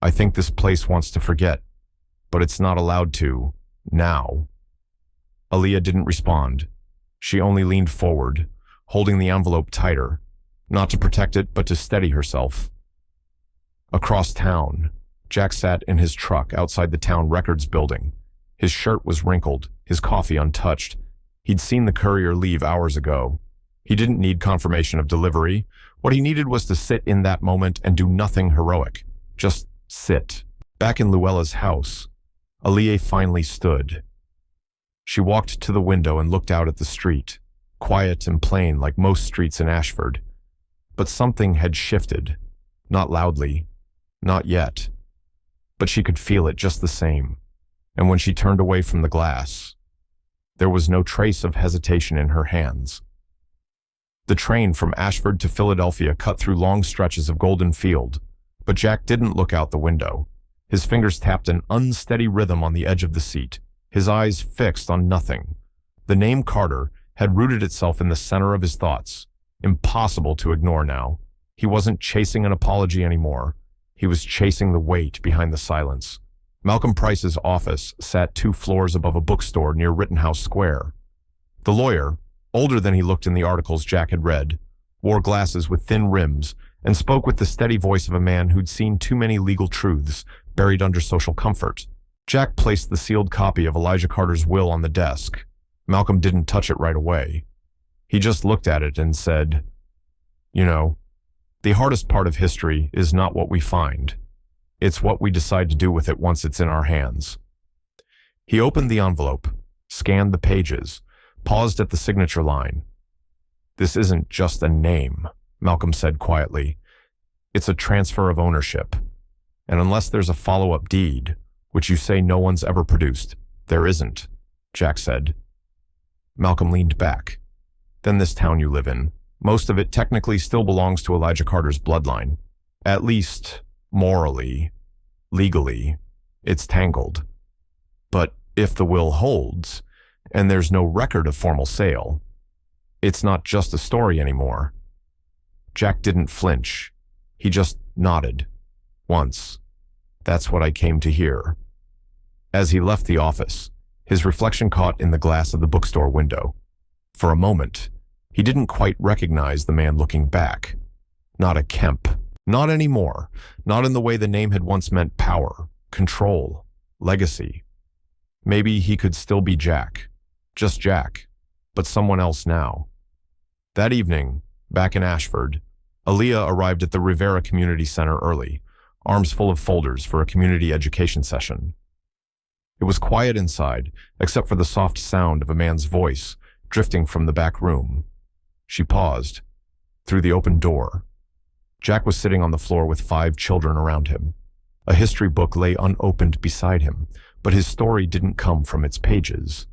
"I think this place wants to forget, but it's not allowed to, now." Aaliyah didn't respond. She only leaned forward, holding the envelope tighter, not to protect it, but to steady herself. Across town, Jack sat in his truck outside the town records building. His shirt was wrinkled, his coffee untouched. He'd seen the courier leave hours ago. He didn't need confirmation of delivery. What he needed was to sit in that moment and do nothing heroic. Just sit. Back in Luella's house, Aaliyah finally stood. She walked to the window and looked out at the street, quiet and plain like most streets in Ashford. But something had shifted. Not loudly. Not yet. But she could feel it just the same. And when she turned away from the glass, there was no trace of hesitation in her hands. The train from Ashford to Philadelphia cut through long stretches of golden field, but Jack didn't look out the window. His fingers tapped an unsteady rhythm on the edge of the seat, his eyes fixed on nothing. The name Carter had rooted itself in the center of his thoughts. Impossible to ignore now. He wasn't chasing an apology anymore. He was chasing the weight behind the silence. Malcolm Price's office sat 2 floors above a bookstore near Rittenhouse Square. The lawyer, older than he looked in the articles Jack had read, wore glasses with thin rims and spoke with the steady voice of a man who'd seen too many legal truths buried under social comfort. Jack placed the sealed copy of Elijah Carter's will on the desk. Malcolm didn't touch it right away. He just looked at it and said, "You know, the hardest part of history is not what we find. It's what we decide to do with it once it's in our hands." He opened the envelope, scanned the pages, paused at the signature line. "This isn't just a name," Malcolm said quietly. "It's a transfer of ownership. And unless there's a follow-up deed, which you say no one's ever produced, there isn't," Jack said. Malcolm leaned back. "Then this town you live in, most of it technically still belongs to Elijah Carter's bloodline. At least, morally, legally, it's tangled. But if the will holds, and there's no record of formal sale, it's not just a story anymore." Jack didn't flinch. He just nodded. Once. "That's what I came to hear." As he left the office, his reflection caught in the glass of the bookstore window. For a moment, he didn't quite recognize the man looking back. Not a Kemp. Not anymore. Not in the way the name had once meant power, control, legacy. Maybe he could still be Jack. Just Jack. But someone else now. That evening, back in Ashford, Aaliyah arrived at the Rivera Community Center early, arms full of folders for a community education session. It was quiet inside, except for the soft sound of a man's voice drifting from the back room. She paused. Through the open door, Jack was sitting on the floor with 5 children around him. A history book lay unopened beside him, but his story didn't come from its pages.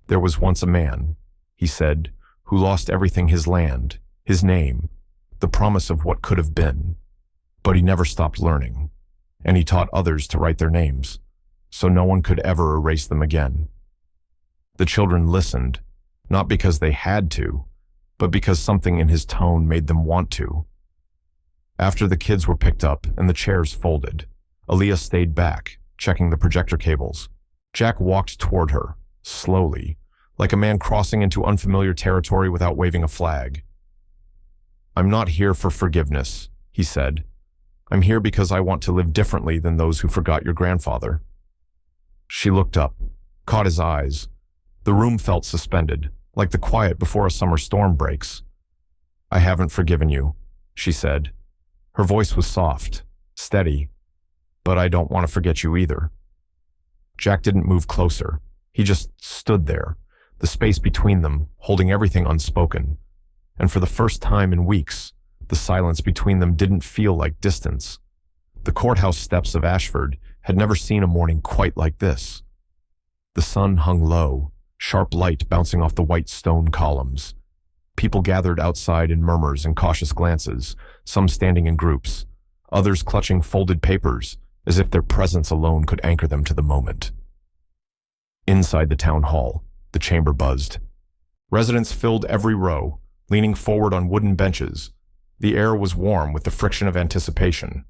"There was once a man," he said, "who lost everything: his land, his name, the promise of what could have been. But he never stopped learning, and he taught others to write their names, so no one could ever erase them again." The children listened, not because they had to, but because something in his tone made them want to. After the kids were picked up and the chairs folded, Aaliyah stayed back, checking the projector cables. Jack walked toward her, slowly, like a man crossing into unfamiliar territory without waving a flag. "I'm not here for forgiveness," he said. "I'm here because I want to live differently than those who forgot your grandfather." She looked up, caught his eyes. The room felt suspended, like the quiet before a summer storm breaks. "I haven't forgiven you," she said. Her voice was soft, steady, "but I don't want to forget you either." Jack didn't move closer. He just stood there, the space between them, holding everything unspoken. And for the first time in weeks, the silence between them didn't feel like distance. The courthouse steps of Ashford had never seen a morning quite like this. The sun hung low, sharp light bouncing off the white stone columns. People gathered outside in murmurs and cautious glances, some standing in groups, others clutching folded papers, as if their presence alone could anchor them to the moment. Inside the town hall, the chamber buzzed. Residents filled every row, leaning forward on wooden benches. The air was warm with the friction of anticipation.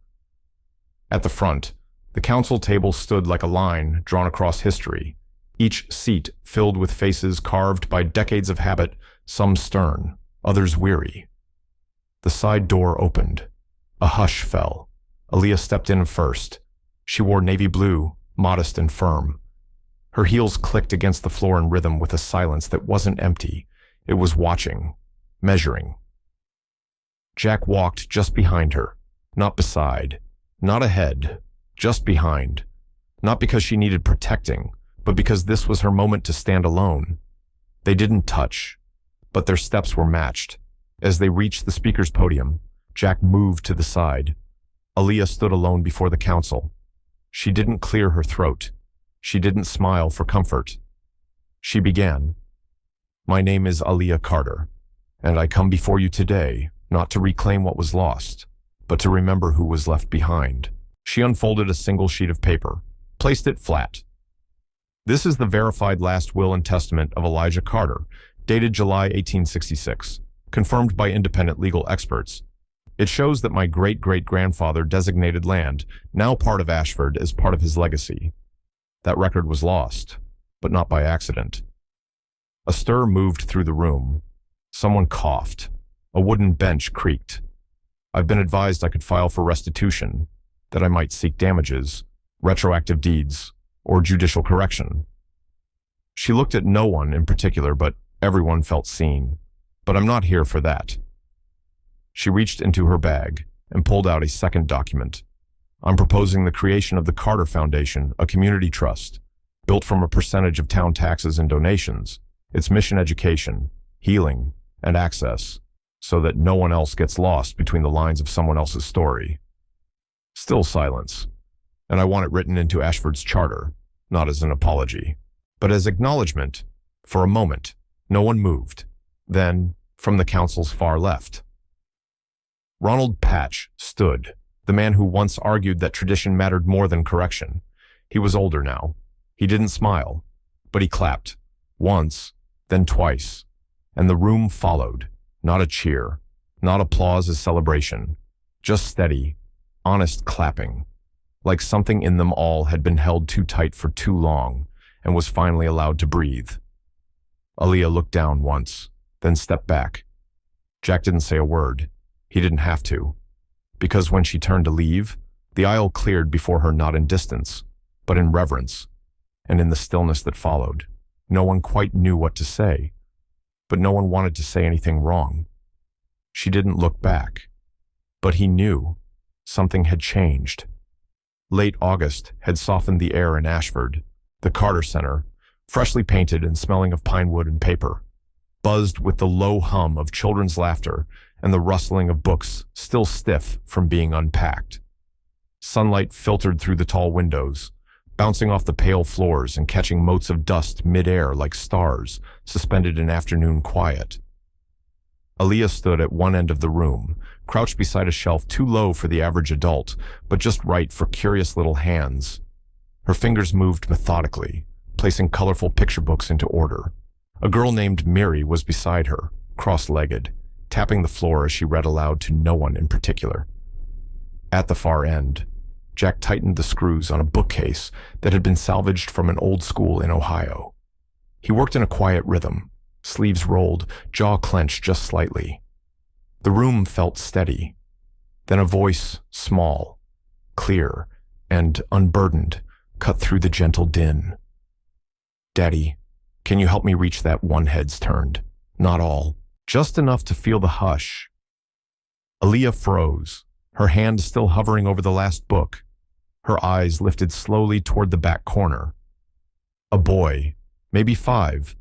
At the front, the council table stood like a line drawn across history, each seat filled with faces carved by decades of habit, some stern, others weary. The side door opened. A hush fell. Aaliyah stepped in first. She wore navy blue, modest and firm. Her heels clicked against the floor in rhythm with a silence that wasn't empty. It was watching, measuring. Jack walked just behind her, not beside, not ahead, just behind. Not because she needed protecting, but because this was her moment to stand alone. They didn't touch, but their steps were matched. As they reached the speaker's podium, Jack moved to the side. Aaliyah stood alone before the council. She didn't clear her throat. She didn't smile for comfort. She began, "My name is Aaliyah Carter, and I come before you today not to reclaim what was lost, but to remember who was left behind." She unfolded a single sheet of paper, placed it flat. "This is the verified last will and testament of Elijah Carter, dated July 1866, confirmed by independent legal experts. It shows that my great-great-grandfather designated land, now part of Ashford, as part of his legacy. That record was lost, but not by accident." A stir moved through the room. Someone coughed. A wooden bench creaked. "I've been advised I could file for restitution, that I might seek damages, retroactive deeds, or judicial correction." She looked at no one in particular, but everyone felt seen. "But I'm not here for that." She reached into her bag and pulled out a second document. "I'm proposing the creation of the Carter Foundation, a community trust, built from a percentage of town taxes and donations. Its mission: education, healing, and access, so that no one else gets lost between the lines of someone else's story." Still silence. "And I want it written into Ashford's charter, not as an apology, but as acknowledgement." For a moment, no one moved. Then, from the council's far left, Ronald Patch stood, the man who once argued that tradition mattered more than correction. He was older now. He didn't smile, but he clapped. Once, then twice. And the room followed. Not a cheer, not applause as celebration. Just steady, honest clapping. Like something in them all had been held too tight for too long and was finally allowed to breathe. Aaliyah looked down once, then stepped back. Jack didn't say a word. He didn't have to. Because when she turned to leave, the aisle cleared before her, not in distance, but in reverence. And in the stillness that followed, no one quite knew what to say, but no one wanted to say anything wrong. She didn't look back, but he knew something had changed. Late August had softened the air in Ashford. The Carter Center, freshly painted and smelling of pine wood and paper, buzzed with the low hum of children's laughter and the rustling of books still stiff from being unpacked. Sunlight filtered through the tall windows, bouncing off the pale floors and catching motes of dust mid-air like stars suspended in afternoon quiet. Aaliyah stood at one end of the room, crouched beside a shelf too low for the average adult, but just right for curious little hands. Her fingers moved methodically, placing colorful picture books into order. A girl named Miri was beside her, cross-legged, tapping the floor as she read aloud to no one in particular. At the far end, Jack tightened the screws on a bookcase that had been salvaged from an old school in Ohio. He worked in a quiet rhythm, sleeves rolled, jaw clenched just slightly. The room felt steady. Then a voice, small, clear, and unburdened, cut through the gentle din. "Daddy, can you help me reach that one heads turned? Not all, just enough to feel the hush." Aaliyah froze, her hand still hovering over the last book, her eyes lifted slowly toward the back corner. A boy, maybe 5,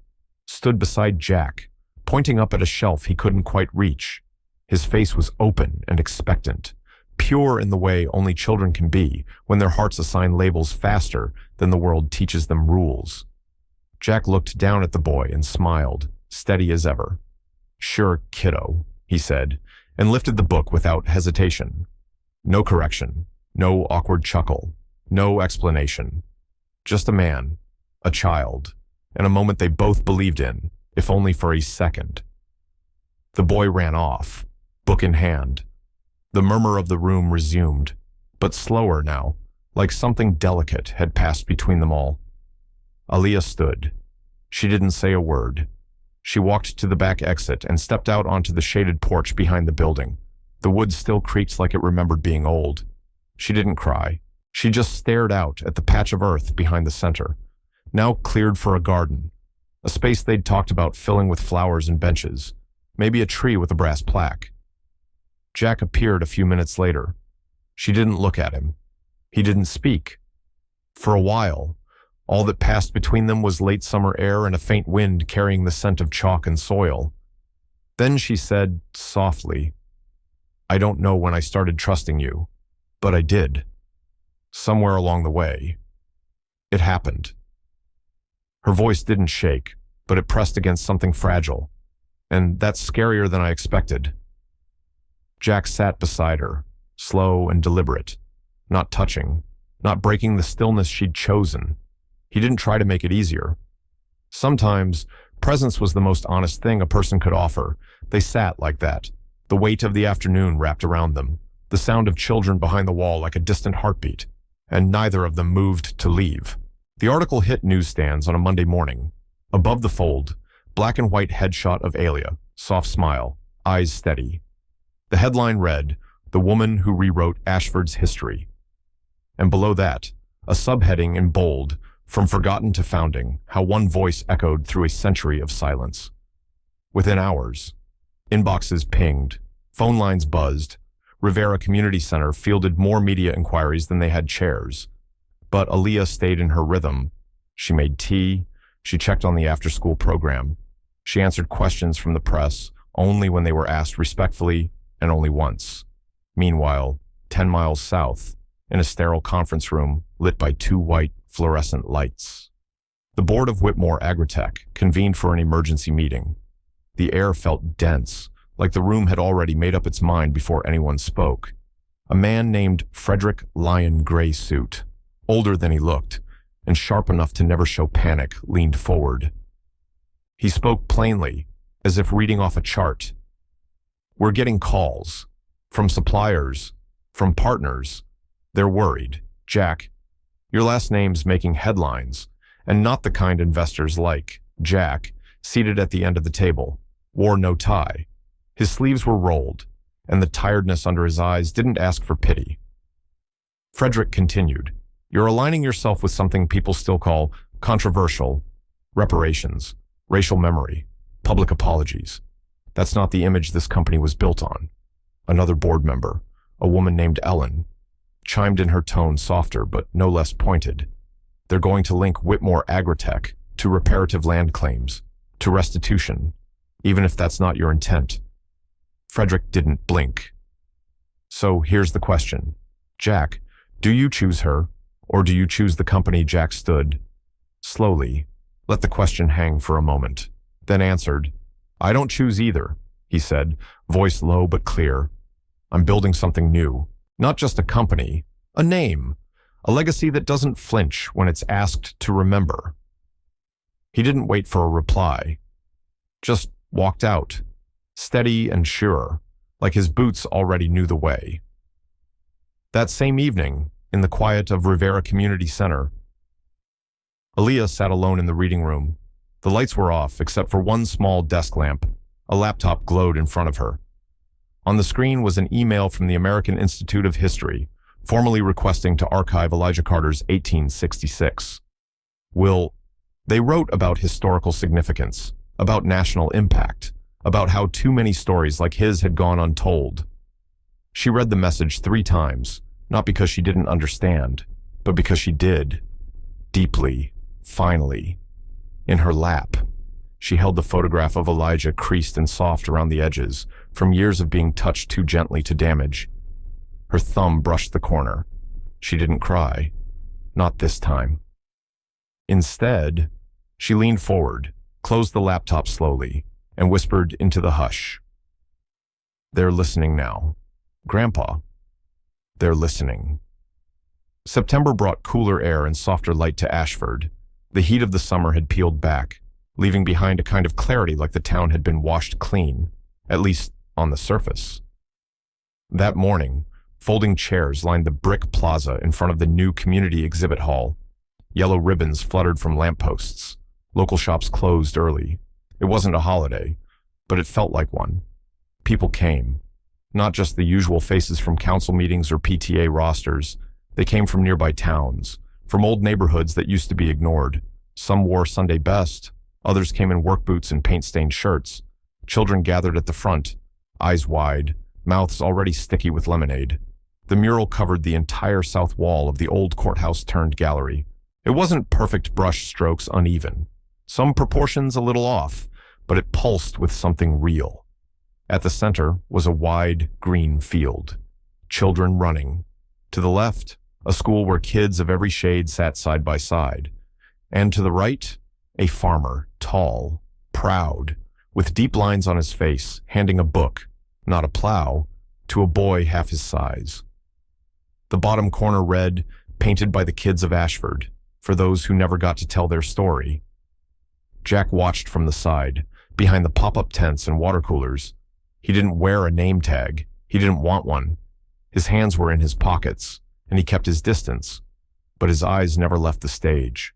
stood beside Jack, pointing up at a shelf he couldn't quite reach. His face was open and expectant, pure in the way only children can be when their hearts assign labels faster than the world teaches them rules. Jack looked down at the boy and smiled, steady as ever. "Sure, kiddo," he said, and lifted the book without hesitation. No correction, no awkward chuckle, no explanation. Just a man, a child, and a moment they both believed in, if only for a second. The boy ran off, book in hand. The murmur of the room resumed, but slower now, like something delicate had passed between them all. Aaliyah stood. She didn't say a word. She walked to the back exit and stepped out onto the shaded porch behind the building. The wood still creaked like it remembered being old. She didn't cry. She just stared out at the patch of earth behind the center, now cleared for a garden, a space they'd talked about filling with flowers and benches, maybe a tree with a brass plaque. Jack appeared a few minutes later. She didn't look at him. He didn't speak. For a while, all that passed between them was late summer air and a faint wind carrying the scent of chalk and soil. Then she said, softly, "I don't know when I started trusting you, but I did. Somewhere along the way. It happened." Her voice didn't shake, but it pressed against something fragile, and that's scarier than I expected. Jack sat beside her, slow and deliberate, not touching, not breaking the stillness she'd chosen. He didn't try to make it easier. Sometimes, presence was the most honest thing a person could offer. They sat like that, the weight of the afternoon wrapped around them, the sound of children behind the wall like a distant heartbeat, and neither of them moved to leave. The article hit newsstands on a Monday morning. Above the fold, black and white headshot of Alia, soft smile, eyes steady. The headline read, "The Woman Who Rewrote Ashford's History." And below that, a subheading in bold, "From Forgotten to Founding, How One Voice Echoed Through a Century of Silence." Within hours, inboxes pinged, phone lines buzzed, Rivera Community Center fielded more media inquiries than they had chairs. But Aaliyah stayed in her rhythm. She made tea, she checked on the after-school program. She answered questions from the press only when they were asked respectfully and only once. Meanwhile, 10 miles south, in a sterile conference room lit by 2 white fluorescent lights. The board of Whitmore Agritech convened for an emergency meeting. The air felt dense, like the room had already made up its mind before anyone spoke. A man named Frederick Lyon Gray Suit, older than he looked, and sharp enough to never show panic, leaned forward. He spoke plainly, as if reading off a chart. "We're getting calls. From suppliers. From partners. They're worried. Jack, your last name's making headlines, and not the kind investors like." Jack, seated at the end of the table, wore no tie. His sleeves were rolled, and the tiredness under his eyes didn't ask for pity. Frederick continued, "You're aligning yourself with something people still call controversial: reparations, racial memory, public apologies. That's not the image this company was built on." Another board member, a woman named Ellen, chimed in, her tone softer but no less pointed. "They're going to link Whitmore Agritech to reparative land claims, to restitution, even if that's not your intent." Frederick didn't blink. "So here's the question. Jack, do you choose her, or do you choose the company?" Jack stood, slowly, let the question hang for a moment, then answered, "I don't choose either," he said, voice low but clear. "I'm building something new, not just a company, a name, a legacy that doesn't flinch when it's asked to remember." He didn't wait for a reply, just walked out, steady and sure, like his boots already knew the way. That same evening, in the quiet of Rivera Community Center, Aaliyah sat alone in the reading room. The lights were off except for one small desk lamp. A laptop glowed in front of her. On the screen was an email from the American Institute of History, formally requesting to archive Elijah Carter's 1866 will. They wrote about historical significance, about national impact, about how too many stories like his had gone untold. She read the message 3 times, not because she didn't understand, but because she did. Deeply, finally. In her lap, she held the photograph of Elijah creased and soft around the edges, from years of being touched too gently to damage. Her thumb brushed the corner. She didn't cry. Not this time. Instead, she leaned forward, closed the laptop slowly, and whispered into the hush. They're listening now. Grandpa. They're listening. September brought cooler air and softer light to Ashford. The heat of the summer had peeled back, leaving behind a kind of clarity like the town had been washed clean, at least on the surface. That morning, folding chairs lined the brick plaza in front of the new community exhibit hall. Yellow ribbons fluttered from lampposts. Local shops closed early. It wasn't a holiday, but it felt like one. People came. Not just the usual faces from council meetings or PTA rosters. They came from nearby towns, from old neighborhoods that used to be ignored. Some wore Sunday best. Others came in work boots and paint-stained shirts. Children gathered at the front, eyes wide, mouths already sticky with lemonade. The mural covered the entire south wall of the old courthouse-turned gallery. It wasn't perfect brush strokes uneven. Some proportions a little off, but it pulsed with something real. At the center was a wide, green field. Children running. To the left, a school where kids of every shade sat side by side. And to the right, a farmer, tall, proud, with deep lines on his face, handing a book, not a plow, to a boy half his size. The bottom corner read, "Painted by the kids of Ashford, for those who never got to tell their story." Jack watched from the side, behind the pop-up tents and water coolers. He didn't wear a name tag. He didn't want one. His hands were in his pockets, and he kept his distance, but his eyes never left the stage.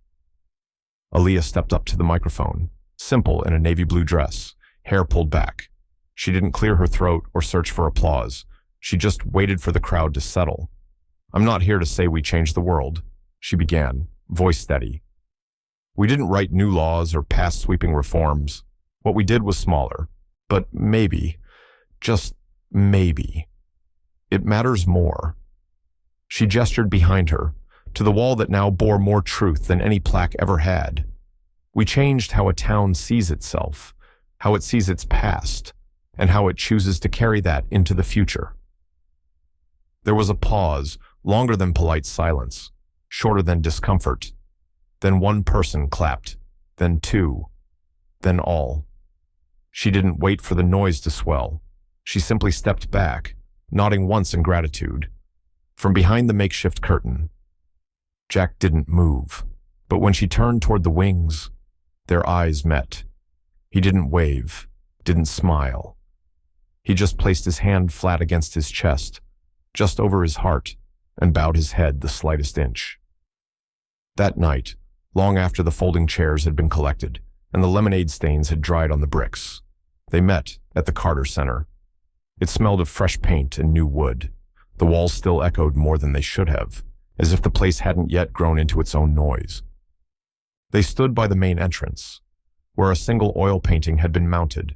Aaliyah stepped up to the microphone, simple in a navy blue dress, hair pulled back. She didn't clear her throat or search for applause. She just waited for the crowd to settle. "I'm not here to say we changed the world," she began, voice steady. "We didn't write new laws or pass sweeping reforms. What we did was smaller. But maybe, just maybe, it matters more." She gestured behind her, to the wall that now bore more truth than any plaque ever had. We changed how a town sees itself, how it sees its past, and how it chooses to carry that into the future. There was a pause, longer than polite silence, shorter than discomfort. Then one person clapped, then 2, then all. She didn't wait for the noise to swell. She simply stepped back, nodding once in gratitude. From behind the makeshift curtain, Jack didn't move, but when she turned toward the wings, their eyes met. He didn't wave, didn't smile. He just placed his hand flat against his chest, just over his heart, and bowed his head the slightest inch. That night, long after the folding chairs had been collected and the lemonade stains had dried on the bricks, they met at the Carter Center. It smelled of fresh paint and new wood. The walls still echoed more than they should have, as if the place hadn't yet grown into its own noise. They stood by the main entrance, where a single oil painting had been mounted.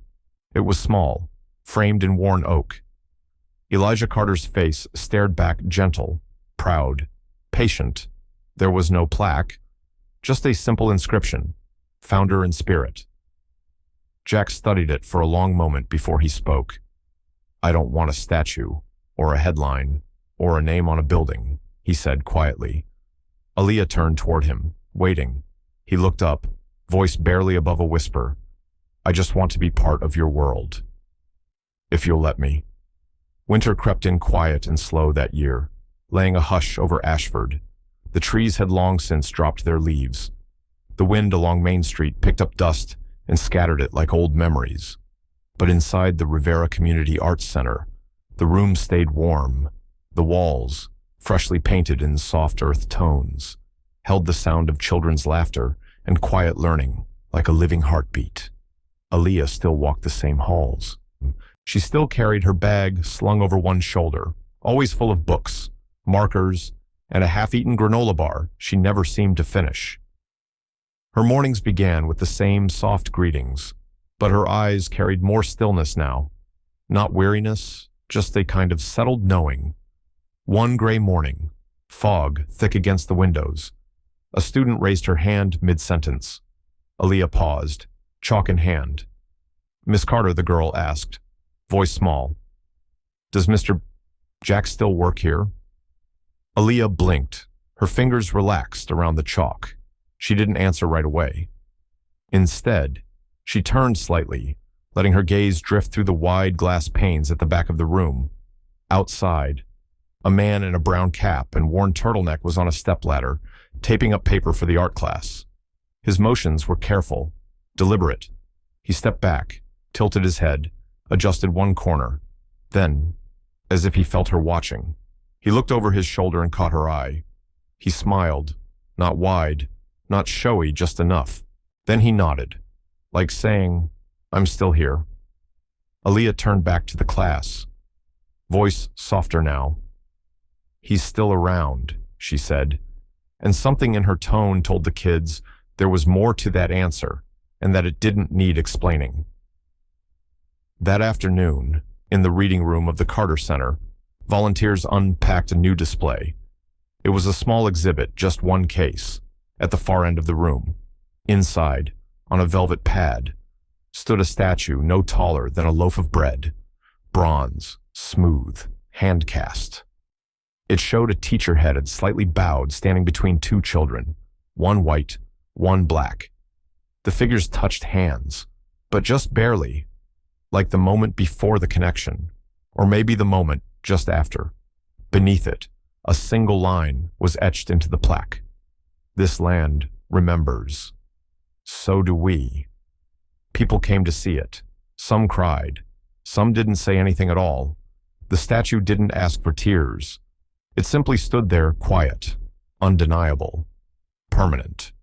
It was small, framed in worn oak. Elijah Carter's face stared back, gentle, proud, patient. There was no plaque, just a simple inscription, "Founder in Spirit." Jack studied it for a long moment before he spoke. "I don't want a statue, or a headline, or a name on a building," he said quietly. Aaliyah turned toward him, waiting. He looked up, voice barely above a whisper. "I just want to be part of your world. If you'll let me." Winter crept in quiet and slow that year, laying a hush over Ashford. The trees had long since dropped their leaves. The wind along Main Street picked up dust and scattered it like old memories. But inside the Rivera Community Arts Center, the room stayed warm. The walls, freshly painted in soft earth tones, held the sound of children's laughter and quiet learning like a living heartbeat. Aaliyah still walked the same halls. She still carried her bag slung over one shoulder, always full of books, markers, and a half-eaten granola bar she never seemed to finish. Her mornings began with the same soft greetings, but her eyes carried more stillness now. Not weariness, just a kind of settled knowing. One gray morning, fog thick against the windows. A student raised her hand mid-sentence. Aaliyah paused, chalk in hand. "Miss Carter," the girl asked, voice small. "Does Mr. Jack still work here?" Aaliyah blinked, her fingers relaxed around the chalk. She didn't answer right away. Instead, she turned slightly, letting her gaze drift through the wide glass panes at the back of the room. Outside, a man in a brown cap and worn turtleneck was on a stepladder, taping up paper for the art class. His motions were careful, deliberate. He stepped back, tilted his head, adjusted one corner. Then, as if he felt her watching, he looked over his shoulder and caught her eye. He smiled, not wide, not showy, just enough. Then he nodded, like saying, "I'm still here." Aaliyah turned back to the class, voice softer now. "He's still around," she said, and something in her tone told the kids there was more to that answer and that it didn't need explaining. That afternoon, in the reading room of the Carter Center, volunteers unpacked a new display. It was a small exhibit, just one case, at the far end of the room. Inside, on a velvet pad, stood a statue no taller than a loaf of bread, bronze, smooth, hand-cast. It showed a teacher headed, slightly bowed, standing between two children, one white, one black. The figures touched hands, but just barely, like the moment before the connection, or maybe the moment just after. Beneath it, a single line was etched into the plaque. "This land remembers. So do we." People came to see it. Some cried. Some didn't say anything at all. The statue didn't ask for tears. It simply stood there, quiet, undeniable, permanent.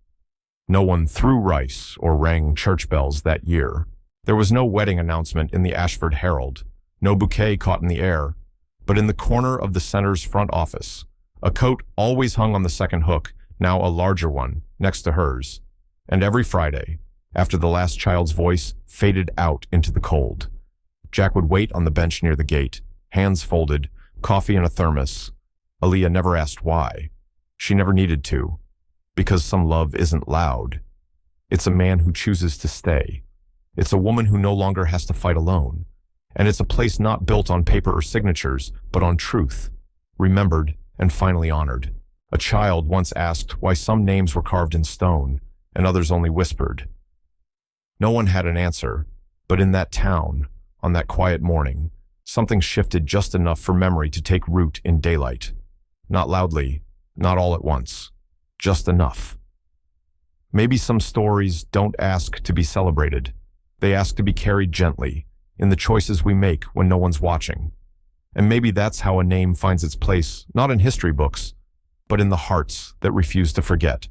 No one threw rice or rang church bells that year. There was no wedding announcement in the Ashford Herald, no bouquet caught in the air, but in the corner of the center's front office, a coat always hung on the second hook, now a larger one, next to hers. And every Friday, after the last child's voice faded out into the cold, Jack would wait on the bench near the gate, hands folded, coffee in a thermos. Aaliyah never asked why. She never needed to, because some love isn't loud. It's a man who chooses to stay. It's a woman who no longer has to fight alone. And it's a place not built on paper or signatures, but on truth, remembered and finally honored. A child once asked why some names were carved in stone and others only whispered. No one had an answer, but in that town, on that quiet morning, something shifted just enough for memory to take root in daylight. Not loudly, not all at once, just enough. Maybe some stories don't ask to be celebrated. They ask to be carried gently, in the choices we make when no one's watching. And maybe that's how a name finds its place, not in history books, but in the hearts that refuse to forget.